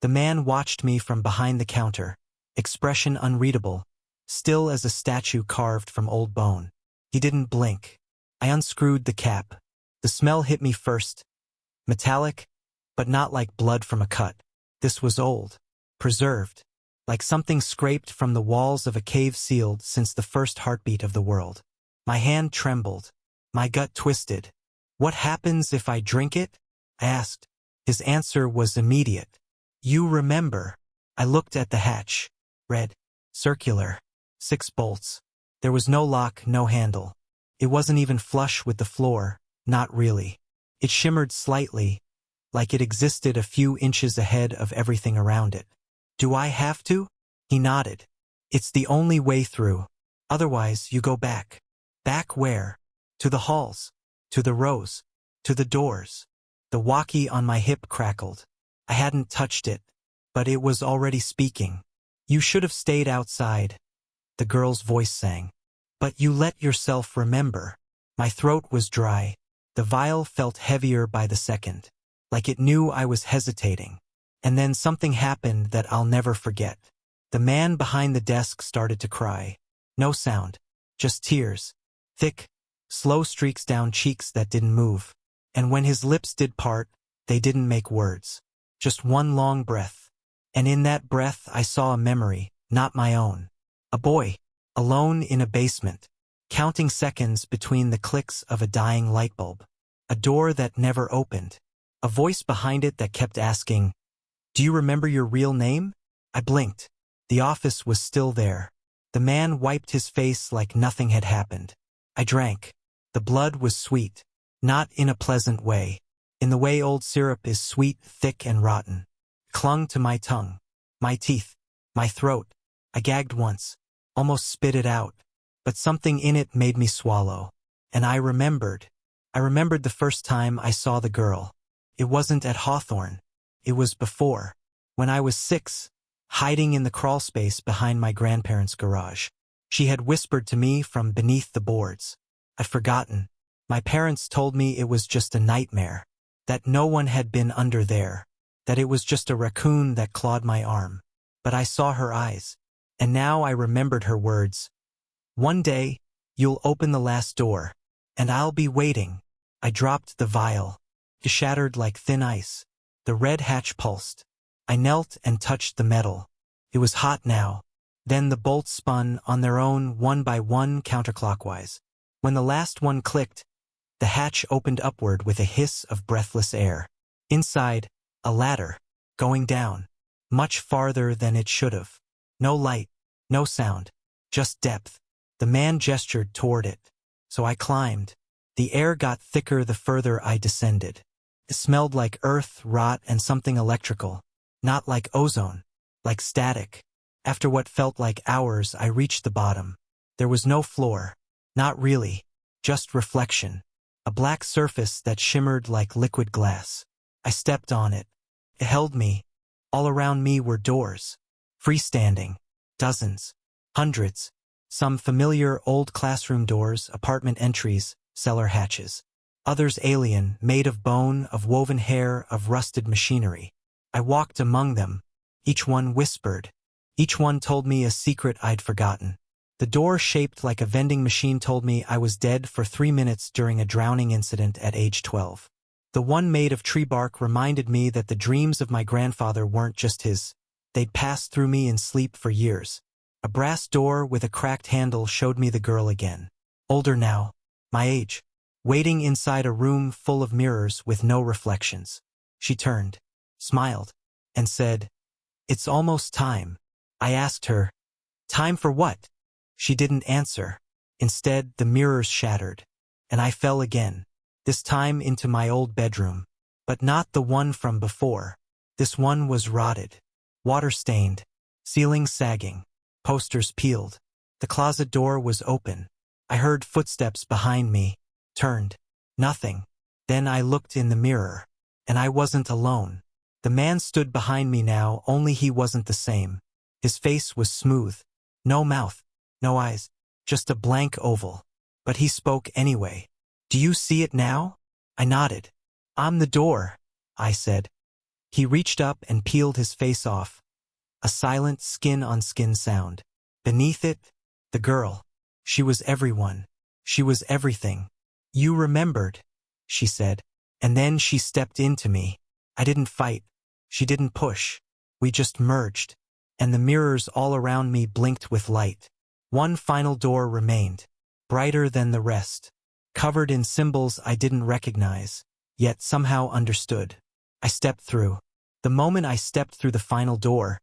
The man watched me from behind the counter, expression unreadable, still as a statue carved from old bone. He didn't blink. I unscrewed the cap. The smell hit me first. Metallic, but not like blood from a cut. This was old, preserved, like something scraped from the walls of a cave sealed since the first heartbeat of the world. My hand trembled. My gut twisted. What happens if I drink it? I asked. His answer was immediate. You remember. I looked at the hatch. Red. Circular. 6 bolts. There was no lock, no handle. It wasn't even flush with the floor, not really. It shimmered slightly, like it existed a few inches ahead of everything around it. Do I have to? He nodded. It's the only way through. Otherwise, you go back. Back where? To the halls. To the rows. To the doors. The walkie on my hip crackled. I hadn't touched it, but it was already speaking. You should have stayed outside, the girl's voice sang. But you let yourself remember. My throat was dry. The vial felt heavier by the second, like it knew I was hesitating. And then something happened that I'll never forget. The man behind the desk started to cry. No sound, just tears. Thick, slow streaks down cheeks that didn't move. And when his lips did part, they didn't make words. Just one long breath. And in that breath I saw a memory, not my own. A boy, alone in a basement, counting seconds between the clicks of a dying light bulb. A door that never opened. A voice behind it that kept asking, Do you remember your real name? I blinked. The office was still there. The man wiped his face like nothing had happened. I drank. The blood was sweet. Not in a pleasant way. In the way old syrup is sweet, thick, and rotten. Clung to my tongue. My teeth. My throat. I gagged once. Almost spit it out. But something in it made me swallow. And I remembered. I remembered the first time I saw the girl. It wasn't at Hawthorne. It was before. When I was 6, hiding in the crawlspace behind my grandparents' garage. She had whispered to me from beneath the boards. I'd forgotten. My parents told me it was just a nightmare. That no one had been under there. That it was just a raccoon that clawed my arm. But I saw her eyes. And now I remembered her words. One day, you'll open the last door. And I'll be waiting. I dropped the vial. It shattered like thin ice. The red hatch pulsed. I knelt and touched the metal. It was hot now. Then the bolts spun on their own one by one counterclockwise. When the last one clicked, The hatch opened upward with a hiss of breathless air. Inside, a ladder, going down, much farther than it should have. No light, no sound, just depth. The man gestured toward it. So I climbed. The air got thicker the further I descended. It smelled like earth, rot, and something electrical. Not like ozone, like static. After what felt like hours, I reached the bottom. There was no floor. Not really. Just reflection. A black surface that shimmered like liquid glass. I stepped on it. It held me. All around me were doors. Freestanding. Dozens. Hundreds. Some familiar old classroom doors, apartment entries, cellar hatches. Others alien, made of bone, of woven hair, of rusted machinery. I walked among them. Each one whispered. Each one told me a secret I'd forgotten. The door shaped like a vending machine told me I was dead for 3 minutes during a drowning incident at age 12. The one made of tree bark reminded me that the dreams of my grandfather weren't just his. They'd passed through me in sleep for years. A brass door with a cracked handle showed me the girl again. Older now, my age, waiting inside a room full of mirrors with no reflections. She turned, smiled, and said, "It's almost time." I asked her, "Time for what?" She didn't answer. Instead, the mirrors shattered, and I fell again, this time into my old bedroom. But not the one from before. This one was rotted, water-stained, ceiling sagging, posters peeled. The closet door was open. I heard footsteps behind me, turned. Nothing. Then I looked in the mirror, and I wasn't alone. The man stood behind me now, only he wasn't the same. His face was smooth. No mouth. No eyes, just a blank oval. But he spoke anyway. "Do you see it now?" I nodded. "I'm the door," I said. He reached up and peeled his face off. A silent skin-on-skin sound. Beneath it, the girl. She was everyone. She was everything. "You remembered," she said. And then she stepped into me. I didn't fight. She didn't push. We just merged. And the mirrors all around me blinked with light. One final door remained, brighter than the rest, covered in symbols I didn't recognize, yet somehow understood. I stepped through. The moment I stepped through the final door,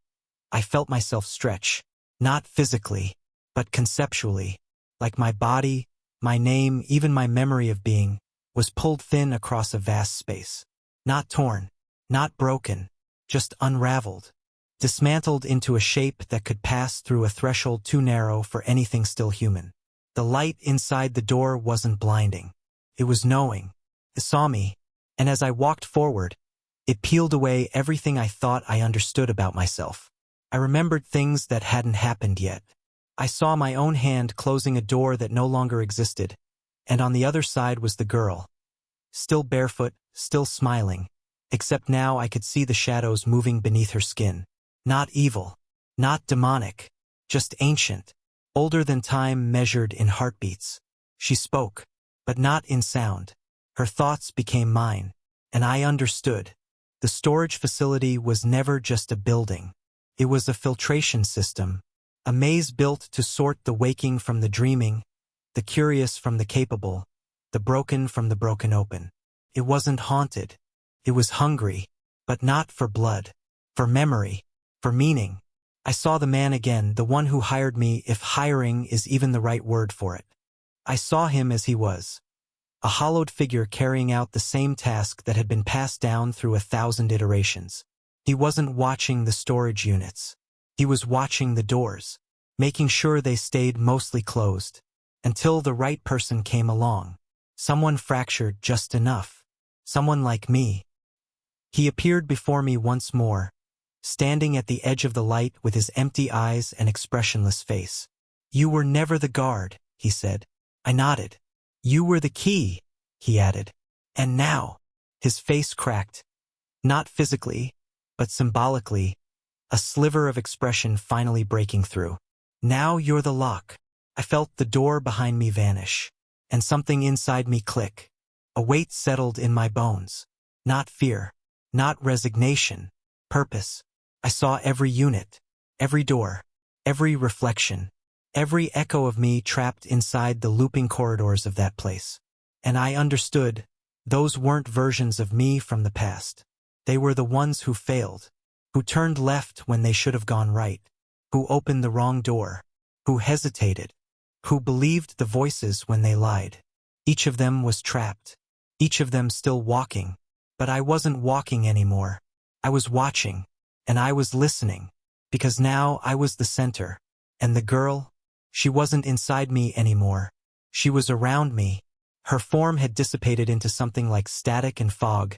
I felt myself stretch, not physically, but conceptually, like my body, my name, even my memory of being, was pulled thin across a vast space. Not torn, not broken, just unraveled. Dismantled into a shape that could pass through a threshold too narrow for anything still human. The light inside the door wasn't blinding. It was knowing. It saw me, and as I walked forward, it peeled away everything I thought I understood about myself. I remembered things that hadn't happened yet. I saw my own hand closing a door that no longer existed, and on the other side was the girl. Still barefoot, still smiling, except now I could see the shadows moving beneath her skin. Not evil, not demonic, just ancient, older than time measured in heartbeats. She spoke, but not in sound. Her thoughts became mine, and I understood. The storage facility was never just a building. It was a filtration system, a maze built to sort the waking from the dreaming, the curious from the capable, the broken from the broken open. It wasn't haunted. It was hungry, but not for blood, for memory. For meaning. I saw the man again, the one who hired me, if hiring is even the right word for it. I saw him as he was. A hollowed figure carrying out the same task that had been passed down through 1,000 iterations. He wasn't watching the storage units. He was watching the doors, making sure they stayed mostly closed, until the right person came along. Someone fractured just enough. Someone like me. He appeared before me once more, standing at the edge of the light with his empty eyes and expressionless face. "You were never the guard," he said. I nodded. "You were the key," he added. "And now," his face cracked. Not physically, but symbolically, a sliver of expression finally breaking through. "Now you're the lock." I felt the door behind me vanish, and something inside me click. A weight settled in my bones. Not fear, not resignation, purpose. I saw every unit, every door, every reflection, every echo of me trapped inside the looping corridors of that place. And I understood, those weren't versions of me from the past. They were the ones who failed, who turned left when they should have gone right, who opened the wrong door, who hesitated, who believed the voices when they lied. Each of them was trapped, each of them still walking, but I wasn't walking anymore. I was watching, and I was listening, because now I was the center, and the girl, she wasn't inside me anymore. She was around me. Her form had dissipated into something like static and fog,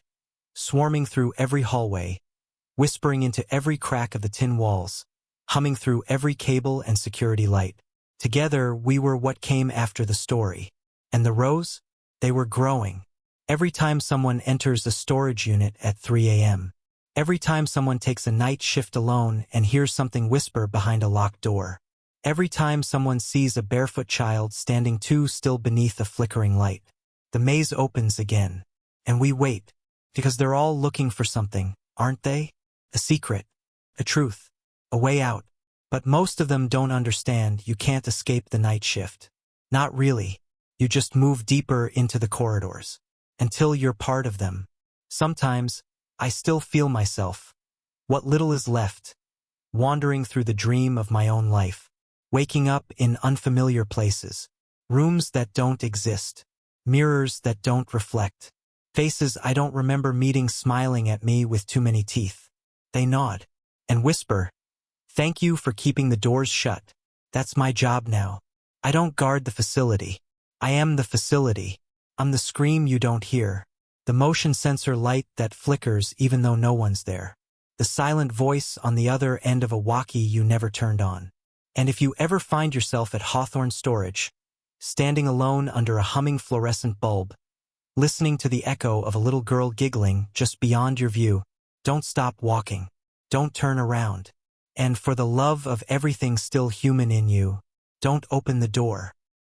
swarming through every hallway, whispering into every crack of the tin walls, humming through every cable and security light. Together, we were what came after the story. And the rows? They were growing. Every time someone enters a storage unit at 3 a.m., every time someone takes a night shift alone and hears something whisper behind a locked door, every time someone sees a barefoot child standing too still beneath a flickering light, the maze opens again. And we wait, because they're all looking for something, aren't they? A secret, a truth, a way out. But most of them don't understand you can't escape the night shift. Not really. You just move deeper into the corridors, until you're part of them. Sometimes, I still feel myself, what little is left, wandering through the dream of my own life, waking up in unfamiliar places, rooms that don't exist, mirrors that don't reflect, faces I don't remember meeting smiling at me with too many teeth. They nod and whisper, "Thank you for keeping the doors shut. That's my job now. I don't guard the facility. I am the facility. I'm the scream you don't hear. The motion sensor light that flickers even though no one's there. The silent voice on the other end of a walkie you never turned on. And if you ever find yourself at Hawthorne Storage, standing alone under a humming fluorescent bulb, listening to the echo of a little girl giggling just beyond your view, don't stop walking. Don't turn around. And for the love of everything still human in you, don't open the door.